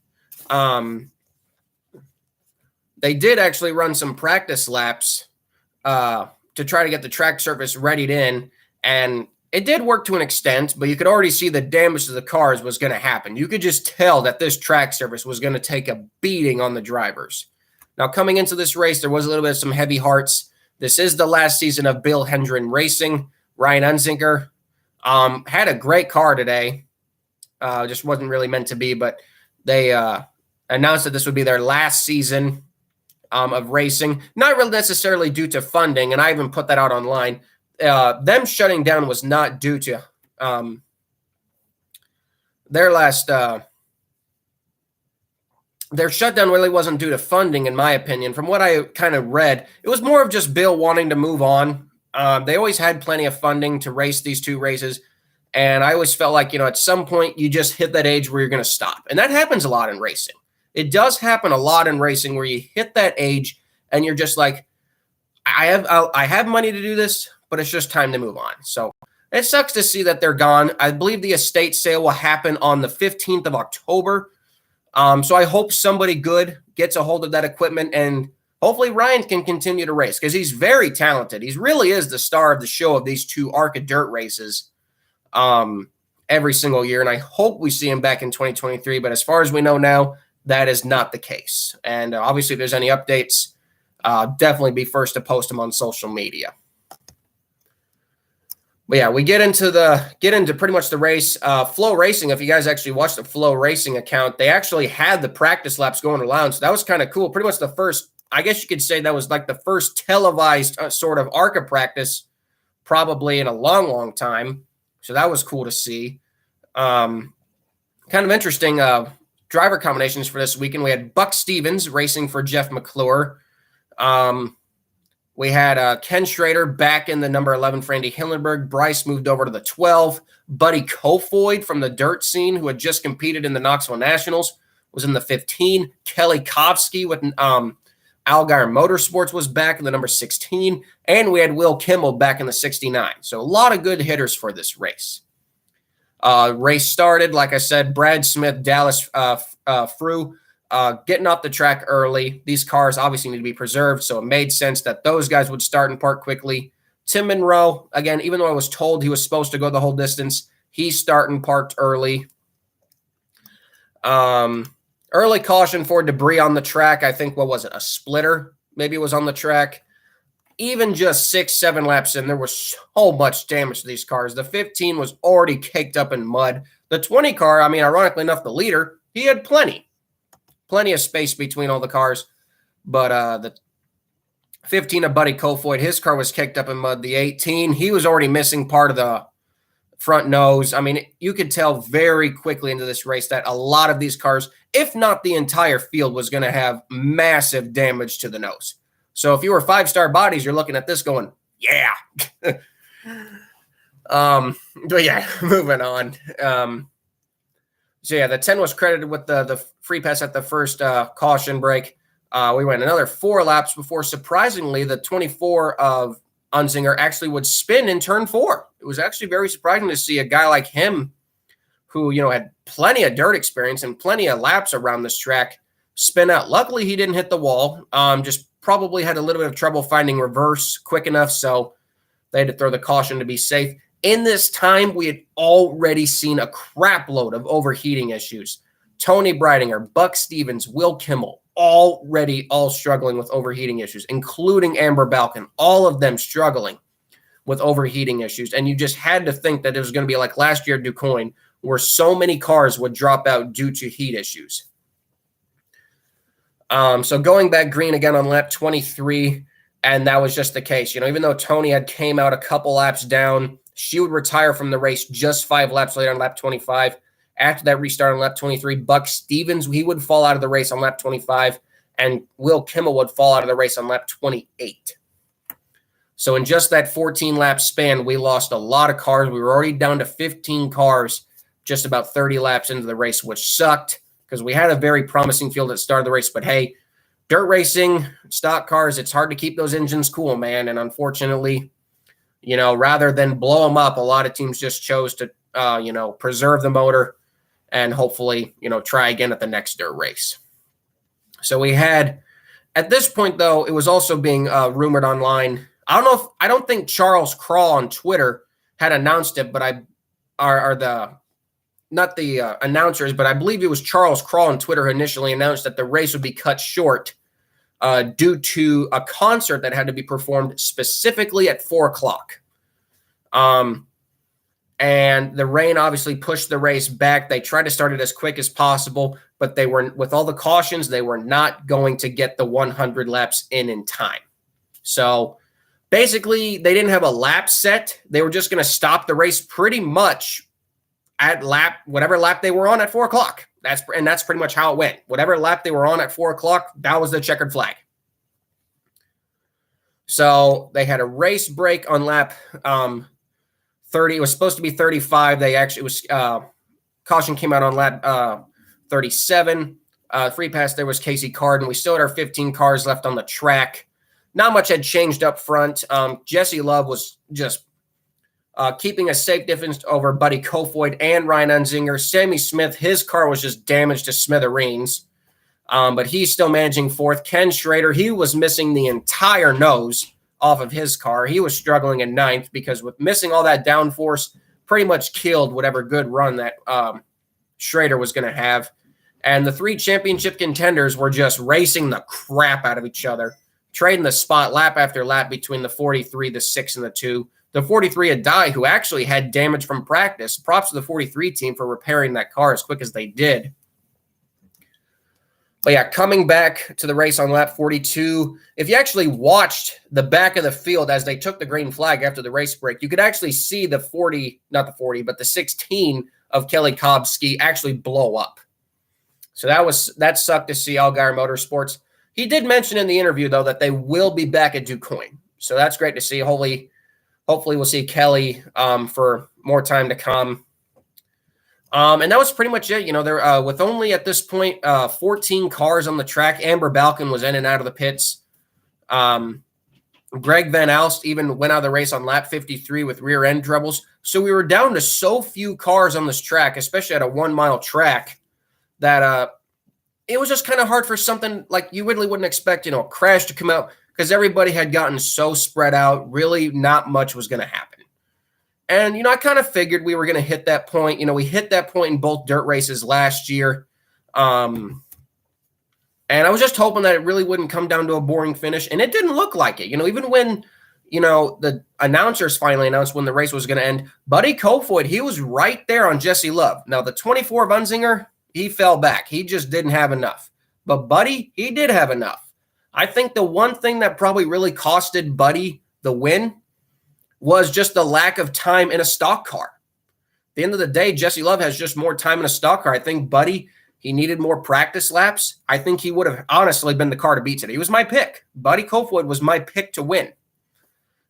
actually run some practice laps to try to get the track surface readied in, and it did work to an extent, but you could already see the damage to the cars was going to happen. You could just tell that this track surface was going to take a beating on the drivers. Now, coming into this race, there was a little bit of some heavy hearts. This is the last season of Bill Hendren Racing. Ryan Unzinger had a great car today. Just wasn't really meant to be, but they announced that this would be their last season of racing. Not really necessarily due to funding, and I even put that out online. Them shutting down was not due to their shutdown really wasn't due to funding, in my opinion. From what I kind of read, it was more of just Bill wanting to move on. They always had plenty of funding to race these 2 races, and I always felt like, at some point you just hit that age where you're going to stop. And that happens a lot in racing. It does happen a lot in racing where you hit that age and you're just like, I have money to do this, but it's just time to move on. So it sucks to see that they're gone. I believe the estate sale will happen on the 15th of October. So I hope somebody good gets a hold of that equipment, and hopefully Ryan can continue to race because he's very talented. He really is the star of the show of these 2 ARCA dirt races every single year, and I hope we see him back in 2023. But as far as we know now, that is not the case. And obviously, if there's any updates, definitely be first to post them on social media. But yeah, we get into pretty much the race. Flow Racing, if you guys actually watched the Flow Racing account, they actually had the practice laps going around. So that was kind of cool. Pretty much the first, I guess you could say that was like the first televised sort of ARCA practice probably in a long, long time. So that was cool to see. Kind of interesting driver combinations for this weekend. We had Buck Stevens racing for Jeff McClure. We had Ken Schrader back in the number 11 for Andy Hillenberg. Bryce moved over to the 12. Buddy Koifoid from the dirt scene, who had just competed in the Knoxville Nationals, was in the 15. Kelly Kovsky with Allgaier Motorsports was back in the number 16. And we had Will Kimmel back in the 69. So a lot of good hitters for this race. Race started, like I said, Brad Smith, Dallas Frew, getting off the track early. These cars obviously need to be preserved, so it made sense that those guys would start and park quickly. Tim Monroe, again, even though I was told he was supposed to go the whole distance, he started and parked early. Early caution for debris on the track. I think, what was it, a splitter? Maybe it was on the track. Even just 6-7 laps in, there was so much damage to these cars. The 15 was already caked up in mud. The 20 car, I mean, ironically enough, the leader, he had plenty of space between all the cars. But the 15 of Buddy Koifoid, his car was caked up in mud. The 18, he was already missing part of the front nose. I mean, you could tell very quickly into this race that a lot of these cars, if not the entire field, was going to have massive damage to the nose. So if you were 5-star bodies, you're looking at this going, yeah. But yeah, moving on. So yeah, the 10 was credited with the free pass at the first caution break. We went another 4 laps before, surprisingly, the 24 of Unzinger actually would spin in turn 4. It was actually very surprising to see a guy like him who, had plenty of dirt experience and plenty of laps around this track spin out. Luckily, he didn't hit the wall. Just probably had a little bit of trouble finding reverse quick enough, so they had to throw the caution to be safe. In this time, we had already seen a crap load of overheating issues. Tony Breidinger, Buck Stevens, Will Kimmel, already all struggling with overheating issues, including Amber Balkan, all of them struggling with overheating issues. And you just had to think that it was going to be like last year at DuQuoin, where so many cars would drop out due to heat issues. So going back green again on lap 23, and that was just the case. Even though Tony had came out a couple laps down, she would retire from the race just 5 laps later on lap 25. After that restart on lap 23, Buck Stevens, he would fall out of the race on lap 25, and Will Kimmel would fall out of the race on lap 28. So in just that 14-lap span, we lost a lot of cars. We were already down to 15 cars just about 30 laps into the race, which sucked because we had a very promising field at the start of the race. But hey, dirt racing, stock cars, it's hard to keep those engines cool, man. And unfortunately, rather than blow them up, a lot of teams just chose to, preserve the motor and hopefully, try again at the next dirt race. So we had, at this point, though, it was also being rumored online. I don't think Charles Crawl on Twitter had announced it, but not the announcers, but I believe it was Charles Crawl on Twitter who initially announced that the race would be cut short due to a concert that had to be performed specifically at 4:00. And the rain obviously pushed the race back. They tried to start it as quick as possible, but they were, with all the cautions, they were not going to get the 100 laps in time. So basically, they didn't have a lap set. They were just going to stop the race pretty much at whatever lap they were on at 4:00. That's pretty much how it went. Whatever lap they were on at 4:00, that was the checkered flag. So they had a race break on lap 30. It was supposed to be 35. Caution came out on lap 37. Free pass there was Casey Carden. We still had our 15 cars left on the track. Not much had changed up front. Jesse Love was just keeping a safe difference over Buddy Koifoid and Ryan Unzinger. Sammy Smith, his car was just damaged to smithereens, but he's still managing 4th. Ken Schrader, he was missing the entire nose off of his car. He was struggling in 9th because with missing all that downforce, pretty much killed whatever good run that Schrader was going to have. And the 3 championship contenders were just racing the crap out of each other, trading the spot lap after lap between the 43, the 6, and the 2. The 43 Adai, who actually had damage from practice. Props to the 43 team for repairing that car as quick as they did. But yeah, coming back to the race on lap 42, if you actually watched the back of the field as they took the green flag after the race break, you could actually see the 16 of Kelly Kovsky actually blow up. So that sucked to see Allgaier Motorsports. He did mention in the interview, though, that they will be back at DuQuoin. So that's great to see. Hopefully we'll see Kelly for more time to come. And that was pretty much it. There with only at this point 14 cars on the track. Amber Balkan was in and out of the pits. Greg Van Alst even went out of the race on lap 53 with rear end troubles. So we were down to so few cars on this track, especially at a 1 mile track, that it was just kind of hard for something like you really wouldn't expect, a crash to come out, because everybody had gotten so spread out. Really not much was going to happen. And, I kind of figured we were going to hit that point. We hit that point in both dirt races last year. And I was just hoping that it really wouldn't come down to a boring finish. And it didn't look like it. Even when, the announcers finally announced when the race was going to end, Buddy Koifoid, he was right there on Jesse Love. Now, the 24 Bunzinger, he fell back. He just didn't have enough. But Buddy, he did have enough. I think the one thing that probably really costed Buddy the win was just the lack of time in a stock car. At the end of the day, Jesse Love has just more time in a stock car. I think Buddy, he needed more practice laps. I think he would have honestly been the car to beat today. He was my pick. Buddy Koifoid was my pick to win.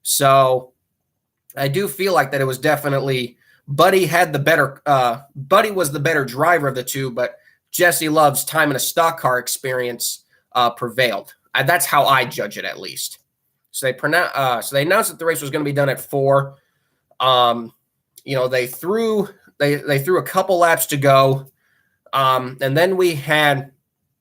So I do feel like that it was definitely Buddy had the better Buddy was the better driver of the two, but Jesse Love's time in a stock car experience prevailed. That's how I judge it, at least. So they announced that the race was going to be done at 4. They threw a couple laps to go. And then we had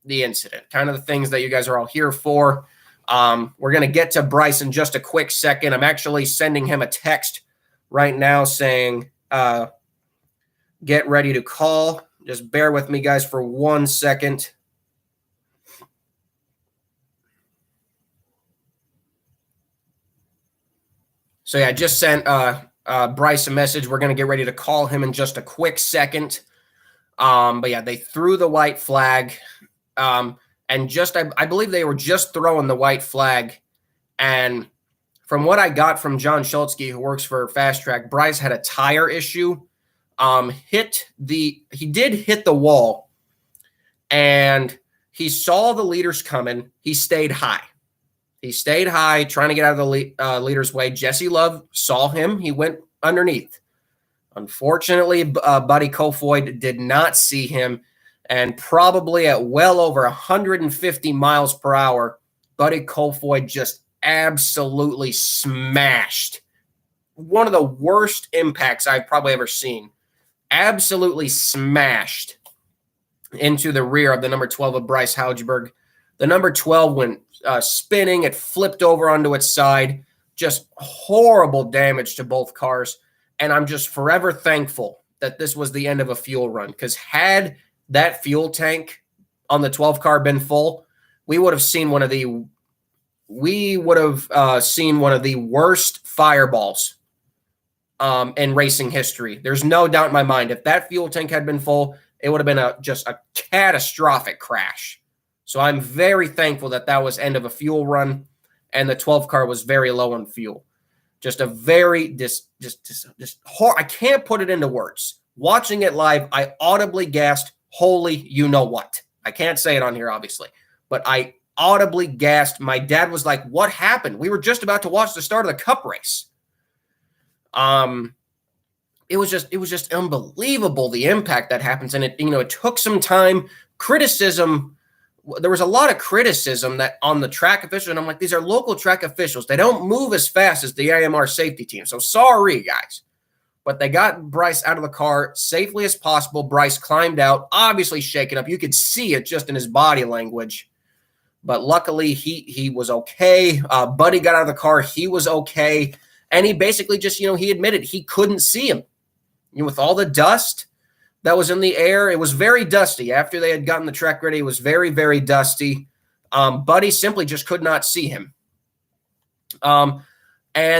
the incident, kind of the things that you guys are all here for. We're going to get to Bryce in just a quick second. I'm actually sending him a text right now saying, get ready to call. Just bear with me, guys, for 1 second. So yeah, I just sent Bryce a message. We're going to get ready to call him in just a quick second. But yeah, they threw the white flag. And I believe they were just throwing the white flag. And from what I got from John Schultzke, who works for Fast Track, Bryce had a tire issue. He did hit the wall, and he saw the leaders coming. He stayed high. Trying to get out of the leader's way. Jesse Love saw him. He went underneath. Unfortunately, Buddy Koifoid did not see him, and probably at well over 150 miles per hour, Buddy Koifoid just absolutely smashed. One of the worst impacts I've probably ever seen. Absolutely smashed into the rear of the number 12 of Bryce Haugeberg. The number 12 went spinning. It flipped over onto its side. Just horrible damage to both cars. And I'm just forever thankful that this was the end of a fuel run, because had that fuel tank on the 12 car been full, we would have seen one of the worst fireballs in racing history. There's no doubt in my mind. If that fuel tank had been full, it would have been just a catastrophic crash. So I'm very thankful that was end of a fuel run, and the 12 car was very low on fuel. Just a very I can't put it into words. Watching it live, I audibly gasped, "Holy, you know what?" I can't say it on here, obviously, but I audibly gasped. My dad was like, "What happened?" We were just about to watch the start of the Cup race. It was just unbelievable, the impact that happens, and it took some time. There was a lot of criticism that on the track officials, and I'm like, these are local track officials. They don't move as fast as the AMR safety team. So sorry, guys. But they got Bryce out of the car safely as possible. Bryce climbed out, obviously shaken up. You could see it just in his body language. But luckily, he was okay. Buddy got out of the car. He was okay. And he basically just, he admitted he couldn't see him. With all the dust that was in the air, it was very dusty. After they had gotten the track ready, it was very, very dusty. Buddy simply just could not see him. And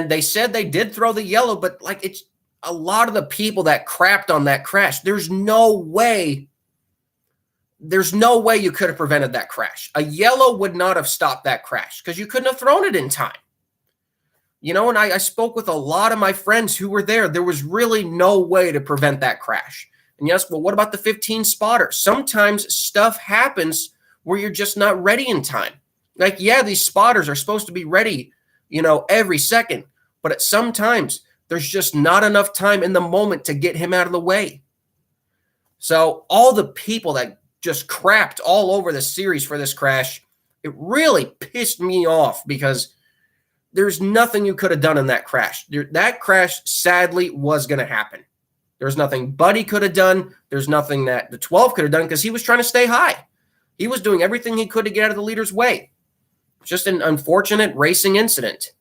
they said they did throw the yellow, but it's a lot of the people that crapped on that crash. There's no way you could have prevented that crash. A yellow would not have stopped that crash because you couldn't have thrown it in time. And I spoke with a lot of my friends who were there. There was really no way to prevent that crash. And yes, well, what about the 15 spotters? Sometimes stuff happens where you're just not ready in time. These spotters are supposed to be ready every second. But sometimes there's just not enough time in the moment to get him out of the way. So all the people that just crapped all over the series for this crash, it really pissed me off because there's nothing you could have done in that crash. That crash sadly was going to happen. There's nothing Buddy could have done. There's nothing that the 12 could have done because he was trying to stay high. He was doing everything he could to get out of the leader's way. Just an unfortunate racing incident.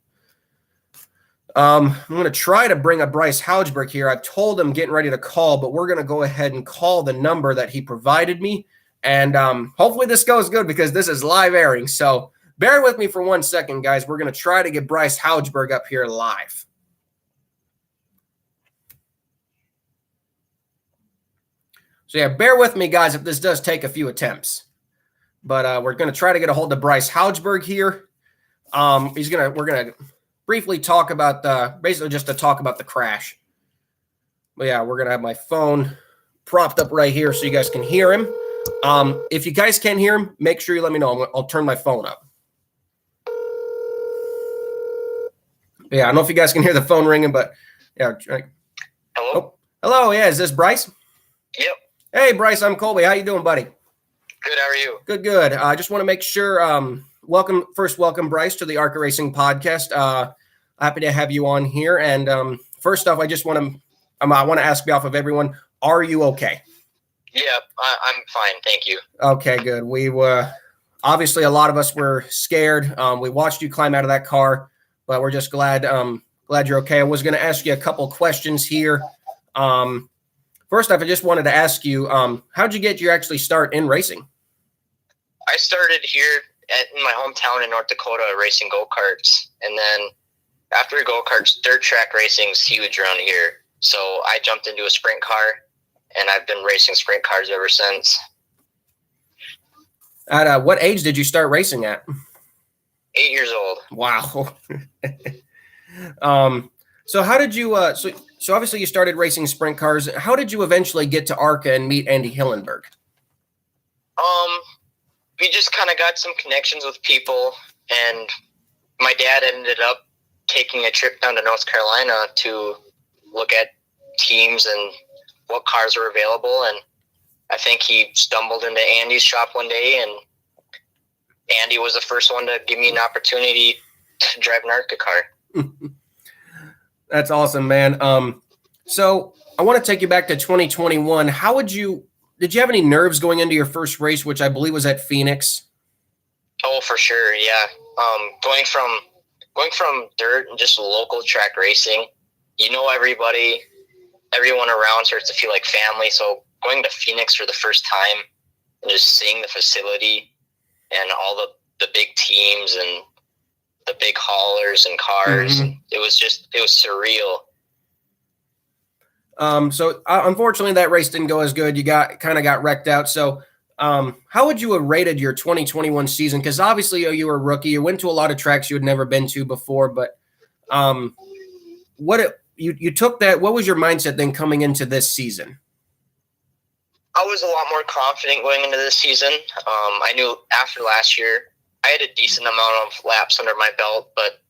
I'm going to try to bring up Bryce Haugeberg here. I've told him getting ready to call, but we're going to go ahead and call the number that he provided me. And hopefully this goes good because this is live airing. So bear with me for 1 second, guys. We're going to try to get Bryce Haugeberg up here live. So yeah, bear with me, guys, if this does take a few attempts. But we're going to try to get a hold of Bryce Haugeberg here. We're going to briefly talk about basically just to talk about the crash. But yeah, we're going to have my phone propped up right here so you guys can hear him. If you guys can't hear him, make sure you let me know. I'll turn my phone up. Yeah, I don't know if you guys can hear the phone ringing, but yeah. Hello? Oh, hello, yeah, is this Bryce? Yep. Hey, Bryce, I'm Colby. How you doing, buddy? Good, how are you? Good. I just want to make sure, welcome, Bryce, to the ARCA Racing podcast. Happy to have you on here. And first off, I just want to ask you off of everyone, are you okay? Yeah, I'm fine, thank you. Okay, good. We were, obviously a lot of us were scared. We watched you climb out of that car, but we're just glad you're okay. I was going to ask you a couple questions here. First off, I just wanted to ask you, how'd you get your actually start in racing? I started here in my hometown in North Dakota racing go-karts. And then after go-karts, dirt track racing is huge around here. So I jumped into a sprint car, and I've been racing sprint cars ever since. At what age did you start racing at? 8 years old. Wow. So how did you, so obviously you started racing sprint cars. How did you eventually get to ARCA and meet Andy Hillenberg? We just kind of got some connections with people, and my dad ended up taking a trip down to North Carolina to look at teams and what cars were available. And I think he stumbled into Andy's shop one day, and Andy was the first one to give me an opportunity to drive an ARCA car. That's awesome, man. So I want to take you back to 2021. Did you have any nerves going into your first race, which I believe was at Phoenix? Oh, for sure. Yeah. Going from dirt and just local track racing, everybody, everyone around starts to feel like family. So going to Phoenix for the first time and just seeing the facility and all the big teams and the big haulers and cars, it was surreal. So unfortunately that race didn't go as good. You kind of got wrecked out. So how would you have rated your 2021 season? Because obviously you were a rookie. You went to a lot of tracks you had never been to before. But you took that. What was your mindset then coming into this season? I was a lot more confident going into this season. I knew after last year I had a decent amount of laps under my belt, but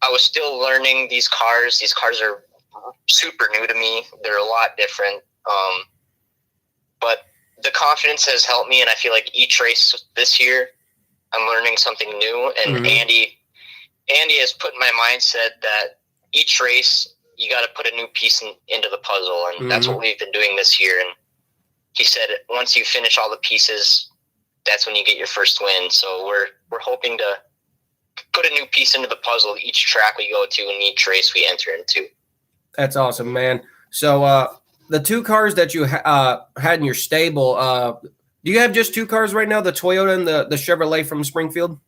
I was still learning these cars. These cars are super new to me. They're a lot different. But the confidence has helped me, and I feel like each race this year I'm learning something new. And Andy has put in my mindset that each race you got to put a new piece into the puzzle, and that's what we've been doing this year. And he said once you finish all the pieces, that's when you get your first win. So we're hoping to put a new piece into the puzzle each track we go to and each race we enter into. That's awesome, man. So the two cars that you had in your stable, do you have just two cars right now, the Toyota and the Chevrolet from Springfield?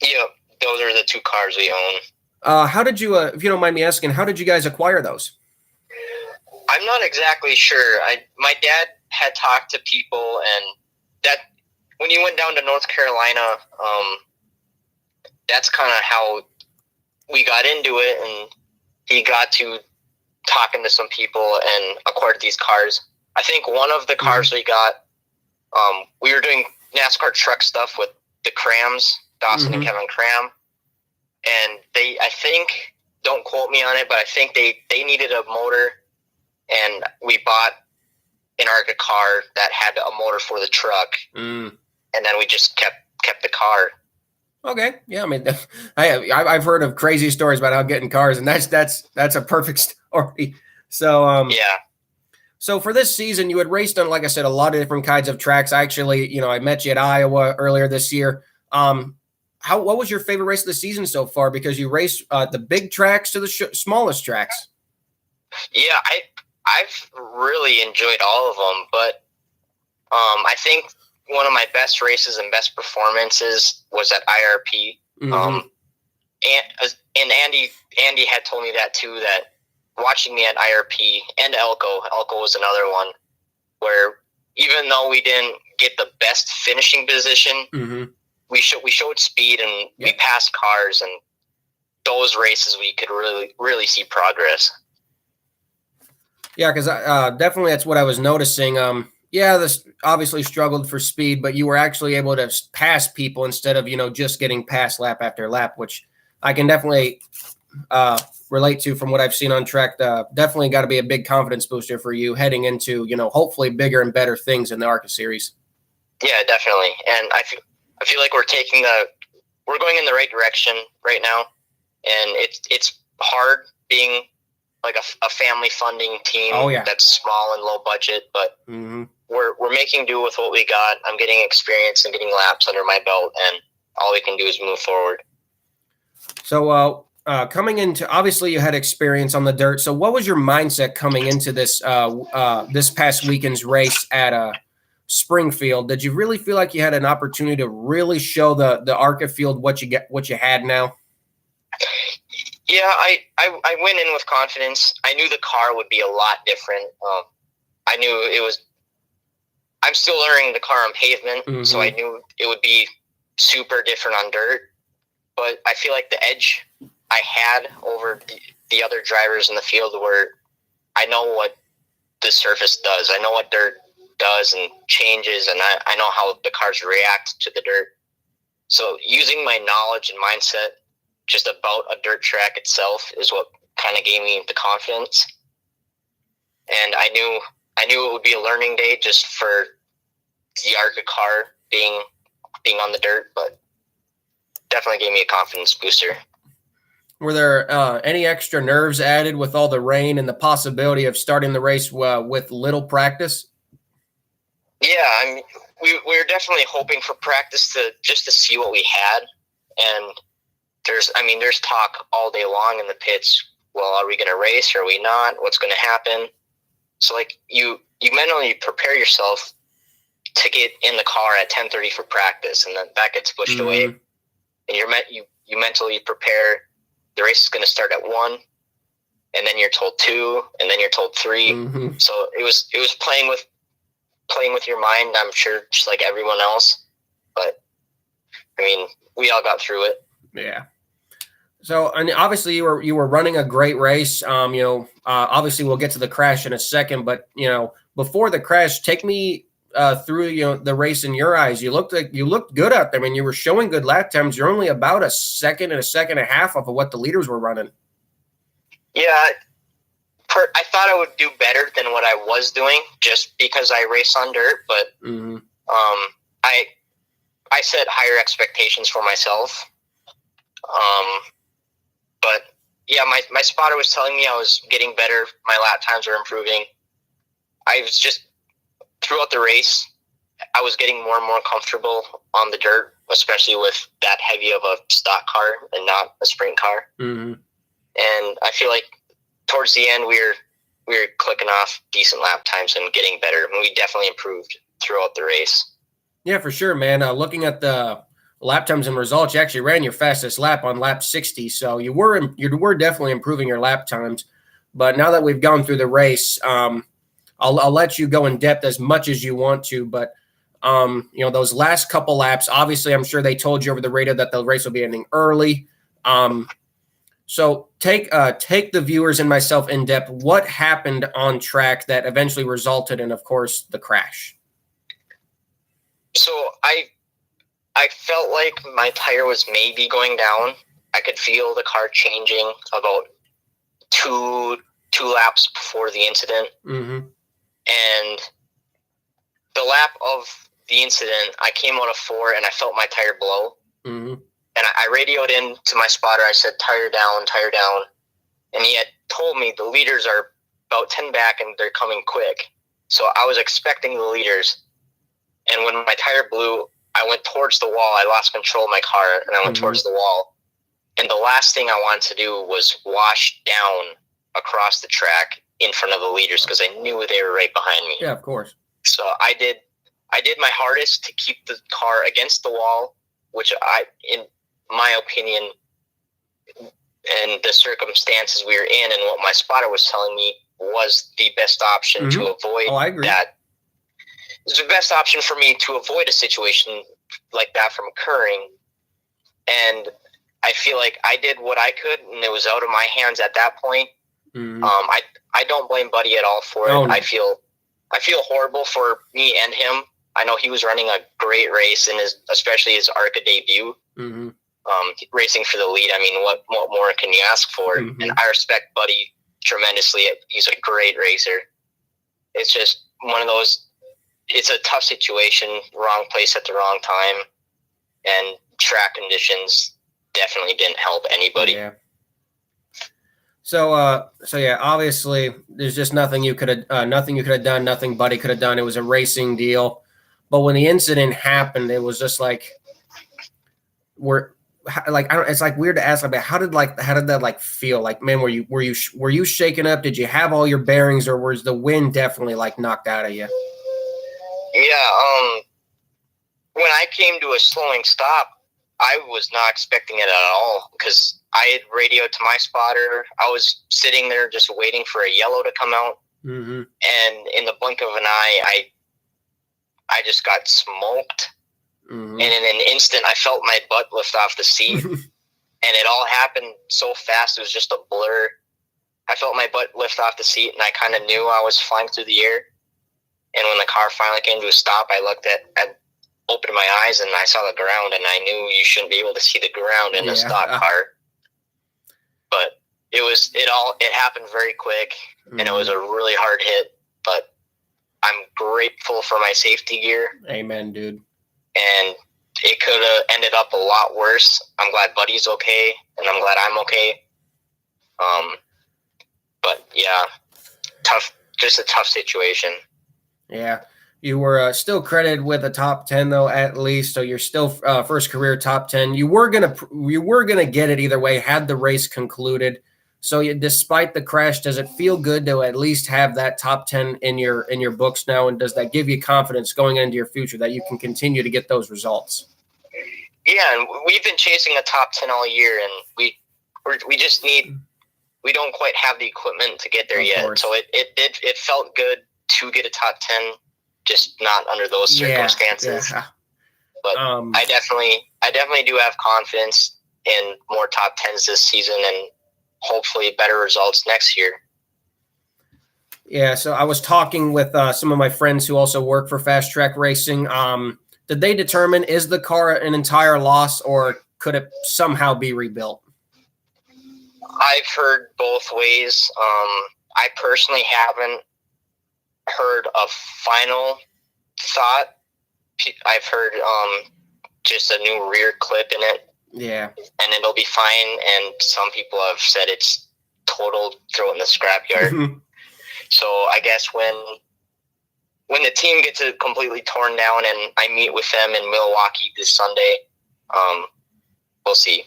Yep, those are the two cars we own. How did you, if you don't mind me asking, how did you guys acquire those? I'm not exactly sure. My dad had talked to people, and that when he went down to North Carolina, that's kind of how we got into it, and he got to talking to some people and acquired these cars. I think one of the cars we got, we were doing NASCAR truck stuff with the Crams, Dawson and Kevin Cram. and I think, don't quote me on it, but I think they needed a motor, and we bought an ARCA car that had a motor for the truck, and then we just kept the car. Okay, yeah, I mean, I've heard of crazy stories about how getting cars, and that's a perfect story. So yeah. So for this season, you had raced on, like I said, a lot of different kinds of tracks. Actually, I met you at Iowa earlier this year. What was your favorite race of the season so far? Because you raced the big tracks to the smallest tracks. Yeah, I've really enjoyed all of them, but I think one of my best races and best performances was at IRP. And Andy had told me that too, that watching me at IRP and Elko was another one where even though we didn't get the best finishing position, we showed speed and we passed cars, and those races we could really see progress. Yeah, because definitely that's what I was noticing. This obviously struggled for speed, but you were actually able to pass people instead of just getting past lap after lap, which I can definitely relate to from what I've seen on track. Definitely got to be a big confidence booster for you heading into hopefully bigger and better things in the ARCA series. Yeah, definitely, and I feel like we're going in the right direction right now, and it's hard being like a family funding team that's small and low budget, but we're making do with what we got. I'm getting experience and getting laps under my belt, and all we can do is move forward. So coming into, obviously you had experience on the dirt. So what was your mindset coming into this this past weekend's race at Springfield? Did you really feel like you had an opportunity to really show the ARCA field what you had now? Yeah, I went in with confidence. I knew the car would be a lot different. I knew I'm still learning the car on pavement, so I knew it would be super different on dirt. But I feel like the edge I had over the other drivers in the field were, I know what the surface does. I know what dirt does and changes, and I know how the cars react to the dirt. So using my knowledge and mindset just about a dirt track itself is what kind of gave me the confidence. And I knew it would be a learning day just for the ARCA car being on the dirt, but definitely gave me a confidence booster. Were there any extra nerves added with all the rain and the possibility of starting the race with little practice? Yeah, we were definitely hoping for practice to see what we had, and there's talk all day long in the pits. Well, are we going to race? Or are we not? What's going to happen? So like you mentally prepare yourself to get in the car at 10:30 for practice, and then that gets pushed away, and you mentally prepare. The race is going to start at 1, and then you're told 2, and then you're told 3. So it was playing with your mind, I'm sure, just like everyone else. But I mean, we all got through it. Yeah. So, and obviously you were running a great race. Obviously we'll get to the crash in a second, but before the crash, take me through the race in your eyes. You looked good out there. I mean, you were showing good lap times. You're only about a second and a half off of what the leaders were running. Yeah, I thought I would do better than what I was doing just because I race on dirt, but I set higher expectations for myself. But yeah, my spotter was telling me I was getting better. My lap times were improving. I was just, throughout the race, I was getting more and more comfortable on the dirt, especially with that heavy of a stock car and not a sprint car. And I feel like towards the end, we were clicking off decent lap times and getting better. And we definitely improved throughout the race. Yeah, for sure, man. Looking at the lap times and results, you actually ran your fastest lap on lap 60. So you were definitely improving your lap times. But now that we've gone through the race, I'll let you go in depth as much as you want to. But those last couple laps, obviously, I'm sure they told you over the radio that the race will be ending early. So take the viewers and myself in depth. What happened on track that eventually resulted in, of course, the crash? So I felt like my tire was maybe going down. I could feel the car changing about two laps before the incident. Mm-hmm. And the lap of the incident, I came out of 4 and I felt my tire blow. Mm-hmm. And I radioed in to my spotter. I said, tire down, tire down. And he had told me the leaders are about 10 back and they're coming quick. So I was expecting the leaders. And when my tire blew, I went towards the wall. I lost control of my car and I went towards the wall. And the last thing I wanted to do was wash down across the track in front of the leaders because I knew they were right behind me. Yeah, of course. So I did my hardest to keep the car against the wall, which in my opinion, and the circumstances we were in and what my spotter was telling me was the best option to avoid that. It was the best option for me to avoid a situation like that from occurring. And I feel like I did what I could, and it was out of my hands at that point. Mm-hmm. I don't blame Buddy at all for it. No. I feel horrible for me and him. I know he was running a great race in especially his ARCA debut. Mm-hmm. Racing for the lead. I mean, what more can you ask for? Mm-hmm. And I respect Buddy tremendously. He's a great racer. It's just one of those, it's a tough situation, wrong place at the wrong time, and track conditions definitely didn't help anybody. Yeah. So yeah, obviously there's just nothing you could have done, nothing Buddy could have done. It was a racing deal. But when the incident happened, it was just like, it's like weird to ask, like, how did that feel? Like, man, were you shaken up? Did you have all your bearings, or was the wind definitely like knocked out of you? Yeah. When I came to a slowing stop, I was not expecting it at all because I had radioed to my spotter. I was sitting there just waiting for a yellow to come out. Mm-hmm. And in the blink of an eye, I just got smoked. Mm-hmm. And in an instant, I felt my butt lift off the seat. And it all happened so fast, it was just a blur. I felt my butt lift off the seat, and I kind of knew I was flying through the air. And when the car finally came to a stop, I looked opened my eyes, and I saw the ground, and I knew you shouldn't be able to see the ground in a stock car. But it happened very quick, and it was a really hard hit. But I'm grateful for my safety gear. Amen, dude. And it could have ended up a lot worse. I'm glad Buddy's okay, and I'm glad I'm okay. But yeah, just a tough situation. Yeah. You were still credited with a top 10 though, at least. So you're still first career top 10. You were gonna get it either way had the race concluded. So despite the crash, does it feel good to at least have that top 10 in your books now? And does that give you confidence going into your future that you can continue to get those results? Yeah, and we've been chasing a top 10 all year, and we don't quite have the equipment to get there yet. So it felt good to get a top 10. Just not under those circumstances. Yeah. But I definitely do have confidence in more top 10s this season and hopefully better results next year. Yeah, so I was talking with some of my friends who also work for Fast Track Racing. Did they determine, is the car an entire loss, or could it somehow be rebuilt? I've heard both ways. I personally haven't heard a final thought. I've heard just a new rear clip in it. Yeah. And it'll be fine. And some people have said it's total, throw it in the scrapyard. So I guess when the team gets it completely torn down and I meet with them in Milwaukee this Sunday, we'll see.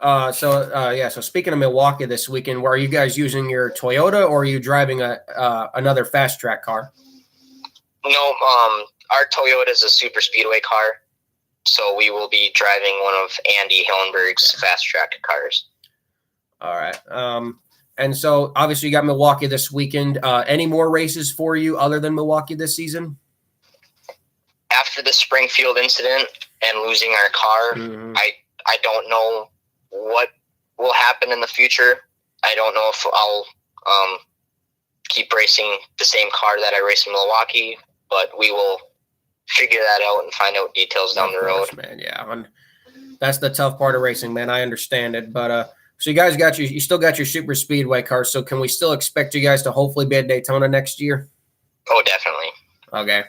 So speaking of Milwaukee this weekend, are you guys using your Toyota, or are you driving another fast track car? No, our Toyota is a super speedway car, so we will be driving one of Andy Hillenberg's fast track cars. All right. And so obviously you got Milwaukee this weekend. Any more races for you other than Milwaukee this season? After the Springfield incident and losing our car, I don't know what will happen in the future. I don't know if I'll keep racing the same car that I raced in Milwaukee, but we will figure that out and find out details down the road. Man, yeah. That's the tough part of racing, man. I understand it. But so you guys you still got your super speedway car. So can we still expect you guys to hopefully be at Daytona next year? Oh, definitely. Okay.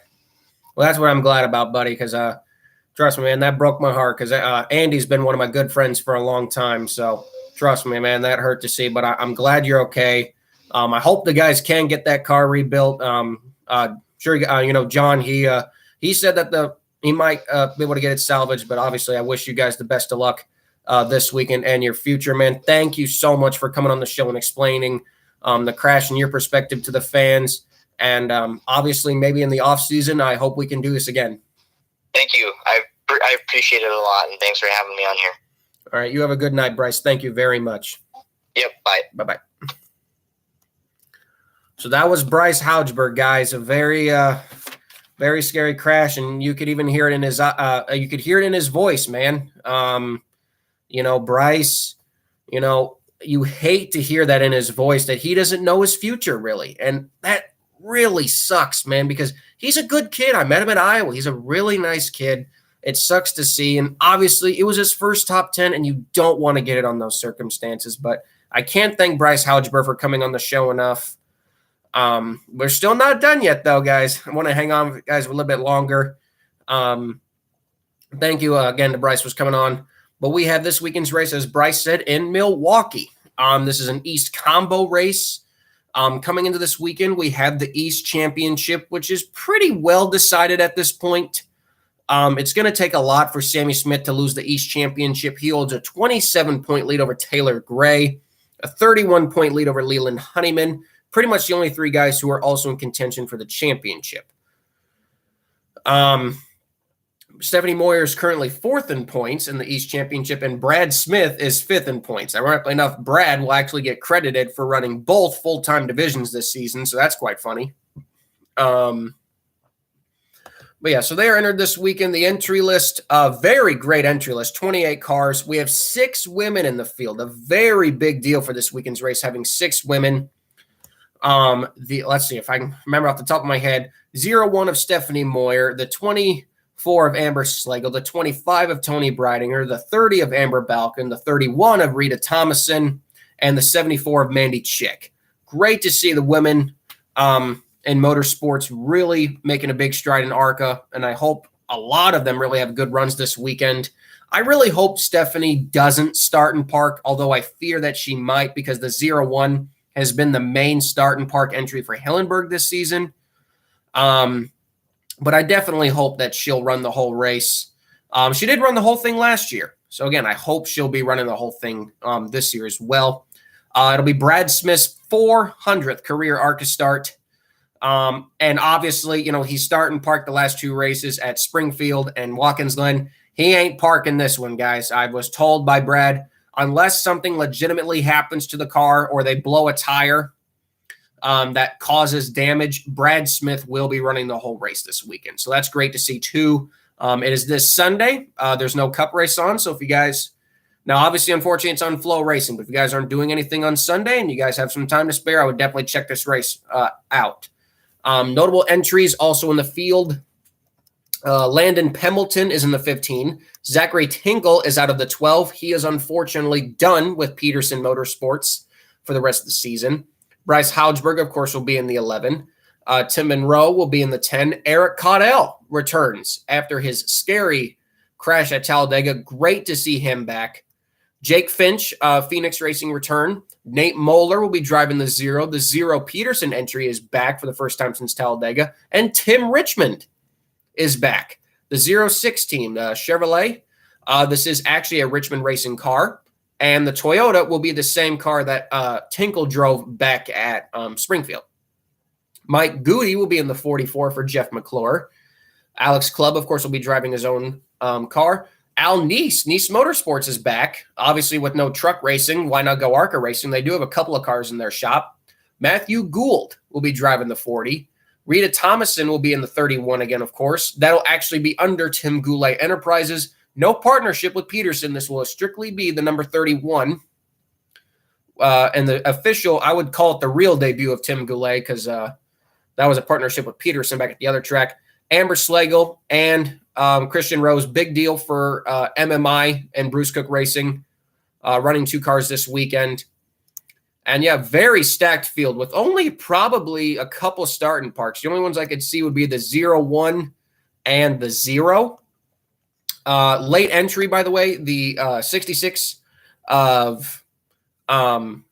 Well, that's what I'm glad about, buddy, because trust me, man, that broke my heart because Andy's been one of my good friends for a long time. So trust me, man, that hurt to see. But I'm glad you're okay. I hope the guys can get that car rebuilt. Sure, John, he said that he might be able to get it salvaged, but obviously I wish you guys the best of luck this weekend and your future, man. Thank you so much for coming on the show and explaining the crash and your perspective to the fans. And obviously maybe in the off season, I hope we can do this again. Thank you. I appreciate it a lot, and thanks for having me on here. All right. You have a good night, Bryce. Thank you very much. Yep. Bye. Bye-bye. So that was Bryce Haugeberg, guys. A very, very scary crash, and you could even hear it in his voice, man. Bryce, you hate to hear that in his voice that he doesn't know his future really, and that really sucks, man, because he's a good kid. I met him at Iowa. He's a really nice kid. It sucks to see, and obviously it was his first top 10, and you don't want to get it on those circumstances. But I can't thank Bryce Haugeberg for coming on the show enough. We're still not done yet, though, guys. I want to hang on with you guys a little bit longer. Thank you again to Bryce for coming on. But we have this weekend's race, as Bryce said, in Milwaukee. This is an East combo race. Coming into this weekend, we have the East Championship, which is pretty well decided at this point. It's going to take a lot for Sammy Smith to lose the East Championship. He holds a 27-point lead over Taylor Gray, a 31-point lead over Leland Honeyman. Pretty much the only three guys who are also in contention for the championship. Stephanie Moyer is currently 4th in points in the East Championship, and Brad Smith is 5th in points. Ironically enough, Brad will actually get credited for running both full-time divisions this season, so that's quite funny. But yeah, so they are entered this weekend. The entry list, a very great entry list, 28 cars. We have 6 women in the field, a very big deal for this weekend's race, having 6 women. Let's see if I can remember off the top of my head, 01 of Stephanie Moyer, the 24 of Amber Slagle, the 25 of Tony Breidinger, the 30 of Amber Balkin, the 31 of Rita Thomason, and the 74 of Mandy Chick. Great to see the women in motorsports really making a big stride in ARCA, and I hope a lot of them really have good runs this weekend. I really hope Stephanie doesn't start in park, although I fear that she might, because the 01 has been the main start in park entry for Hillenberg this season. But I definitely hope that she'll run the whole race. She did run the whole thing last year. So, again, I hope she'll be running the whole thing this year as well. It'll be Brad Smith's 400th career ARCA start. And obviously, he's starting park the last 2 races at Springfield and Watkins Glen. He ain't parking this one, guys. I was told by Brad, unless something legitimately happens to the car or they blow a tire that causes damage, Brad Smith will be running the whole race this weekend. So that's great to see, too. It is this Sunday. There's no cup race on. So if you guys – now, obviously, unfortunately, it's on Flow Racing. But if you guys aren't doing anything on Sunday and you guys have some time to spare, I would definitely check this race out. Notable entries also in the field. Landon Pembleton is in the 15. Zachary Tinkle is out of the 12. He is unfortunately done with Peterson Motorsports for the rest of the season. Bryce Haugeberg, of course, will be in the 11. Tim Monroe will be in the 10. Eric Caudell returns after his scary crash at Talladega. Great to see him back. Jake Finch, Phoenix Racing return. Nate Moeller will be driving the 0. The 0 Peterson entry is back for the first time since Talladega. And Tim Richmond is back. The 06 team, Chevrolet. This is actually a Richmond Racing car. And the Toyota will be the same car that Tinkle drove back at Springfield. Mike Goody will be in the 44 for Jeff McClure. Alex Clubb, of course, will be driving his own car. Al Neese Motorsports is back. Obviously, with no truck racing, why not go ARCA Racing? They do have a couple of cars in their shop. Matthew Gould will be driving the 40. Rita Thomason will be in the 31 again, of course. That'll actually be under Tim Goulet Enterprises. No partnership with Peterson. This will strictly be the number 31. And the official, I would call it the real debut of Tim Goulet because that was a partnership with Peterson back at the other track. Amber Slagle and Christian Rose, big deal for MMI and Bruce Cook Racing, running 2 cars this weekend. And yeah, very stacked field with only probably a couple starting parks. The only ones I could see would be the 0-1 and the 0. Late entry, by the way, the 66 of Ron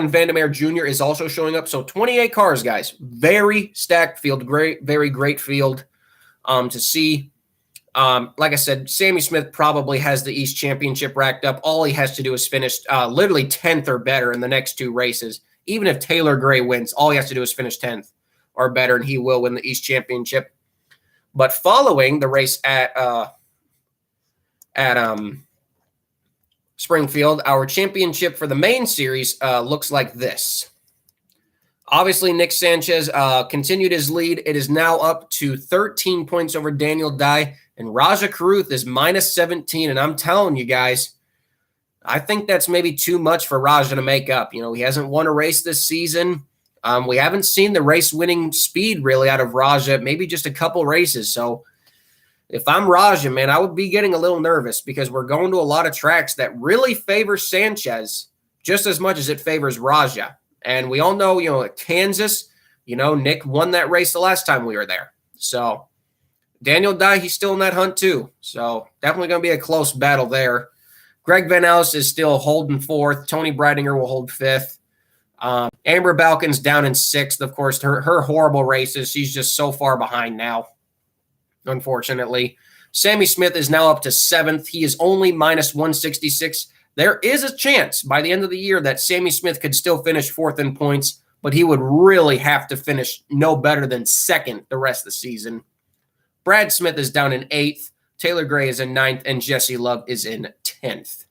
Vandermeer Jr. is also showing up. So 28 cars, guys. Very stacked field. Great, very great field to see. Like I said, Sammy Smith probably has the East Championship racked up. All he has to do is finish literally 10th or better in the next 2 races. Even if Taylor Gray wins, all he has to do is finish 10th or better, and he will win the East Championship. But following the race at Springfield, our championship for the main series looks like this. Obviously, Nick Sanchez continued his lead. It is now up to 13 points over Daniel Dye, and Raja Karuth is minus 17. And I'm telling you guys, I think that's maybe too much for Raja to make up. You know, he hasn't won a race this season. We haven't seen the race-winning speed really out of Raja, maybe just a couple races. So if I'm Raja, man, I would be getting a little nervous because we're going to a lot of tracks that really favor Sanchez just as much as it favors Raja. And we all know, you know, at Kansas, you know, Nick won that race the last time we were there. So Daniel Dye, he's still in that hunt too. So definitely going to be a close battle there. Greg Van Alst is still holding 4th. Tony Breidinger will hold 5th. Amber Balkin's down in 6th. Of course, her horrible races. She's just so far behind now, unfortunately. Sammy Smith is now up to 7th. He is only minus 166. There is a chance by the end of the year that Sammy Smith could still finish 4th in points, but he would really have to finish no better than 2nd the rest of the season. Brad Smith is down in 8th. Taylor Gray is in 9th, and Jesse Love is in 10th.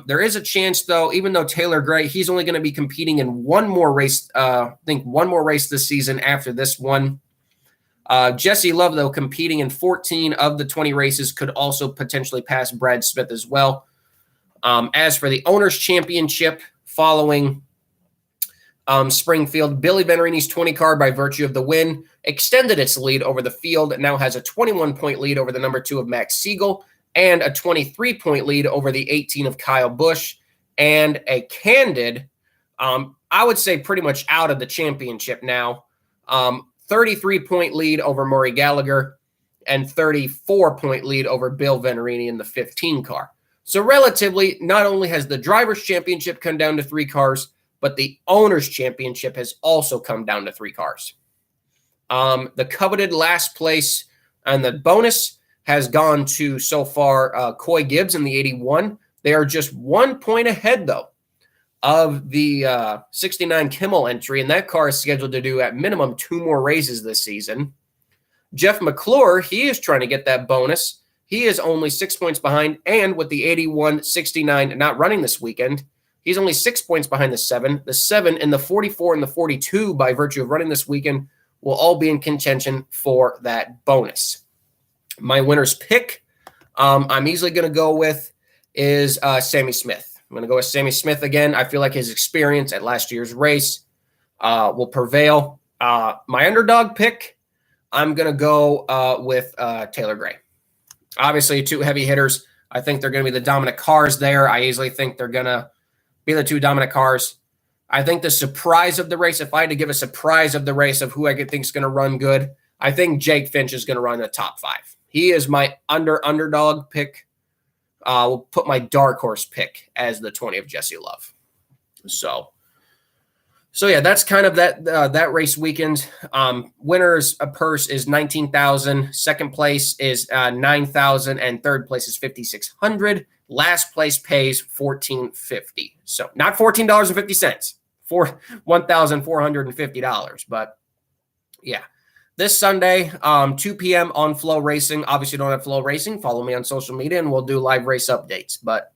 There is a chance, though, even though Taylor Gray, he's only going to be competing in one more race, I think one more race this season after this one. Jesse Love, though, competing in 14 of the 20 races, could also potentially pass Brad Smith as well. As for the Owners' Championship following Springfield, Billy Venturini's 20 car, by virtue of the win, extended its lead over the field. It now has a 21-point lead over the number 2 of Max Siegel and a 23-point lead over the 18 of Kyle Busch, and a candid, I would say pretty much out of the championship now, 33-point lead over Maury Gallagher and 34-point lead over Bill Venturini in the 15 car. So relatively, not only has the Drivers' Championship come down to 3 cars, but the Owners' Championship has also come down to 3 cars. The coveted last place and the bonus has gone to, so far, Coy Gibbs in the 81. They are just 1 point ahead, though, of the 69 Kimmel entry, and that car is scheduled to do at minimum 2 more races this season. Jeff McClure, he is trying to get that bonus. He is only 6 points behind, and with the 81, 69 not running this weekend, he's only 6 points behind the 7. The 7 and the 44 and the 42, by virtue of running this weekend, will all be in contention for that bonus. My winner's pick, I'm easily going to go with, is Sammy Smith. I'm going to go with Sammy Smith again. I feel like his experience at last year's race will prevail. My underdog pick, I'm going to go with Taylor Gray. Obviously, 2 heavy hitters. I think they're going to be the dominant cars there. I easily think they're going to be the 2 dominant cars. I think the surprise of the race, if I had to give a surprise of the race of who I think is going to run good, I think Jake Finch is going to run the top 5. He is my underdog pick. We'll put my dark horse pick as the 20 of Jesse Love. So yeah, that's kind of that race weekend. Winner's purse is $19,000. Second place is $9,000, and third place is $5,600. Last place pays $1,450. So not $14.50, for $1,450. But yeah. This Sunday, 2 p.m. on Flow Racing. Obviously, don't have Flow Racing. Follow me on social media, and we'll do live race updates. But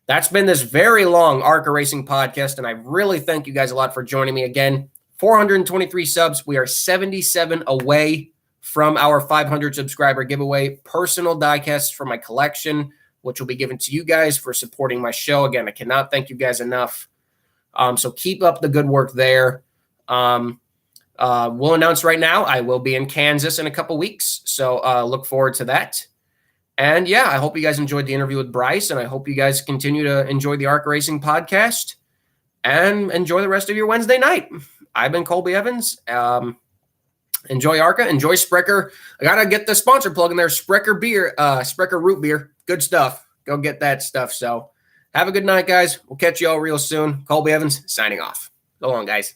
that's been this very long ARCA Racing podcast, and I really thank you guys a lot for joining me again. 423 subs. We are 77 away from our 500 subscriber giveaway. Personal diecasts from my collection, which will be given to you guys for supporting my show. Again, I cannot thank you guys enough. So keep up the good work there. We'll announce right now, I will be in Kansas in a couple weeks. So look forward to that. And yeah, I hope you guys enjoyed the interview with Bryce, and I hope you guys continue to enjoy the ARCA Racing podcast and enjoy the rest of your Wednesday night. I've been Colby Evans. Enjoy ARCA, enjoy Sprecher. I got to get the sponsor plug in there, Sprecher beer, Sprecher root beer. Good stuff. Go get that stuff. So have a good night, guys. We'll catch you all real soon. Colby Evans signing off. So long, guys.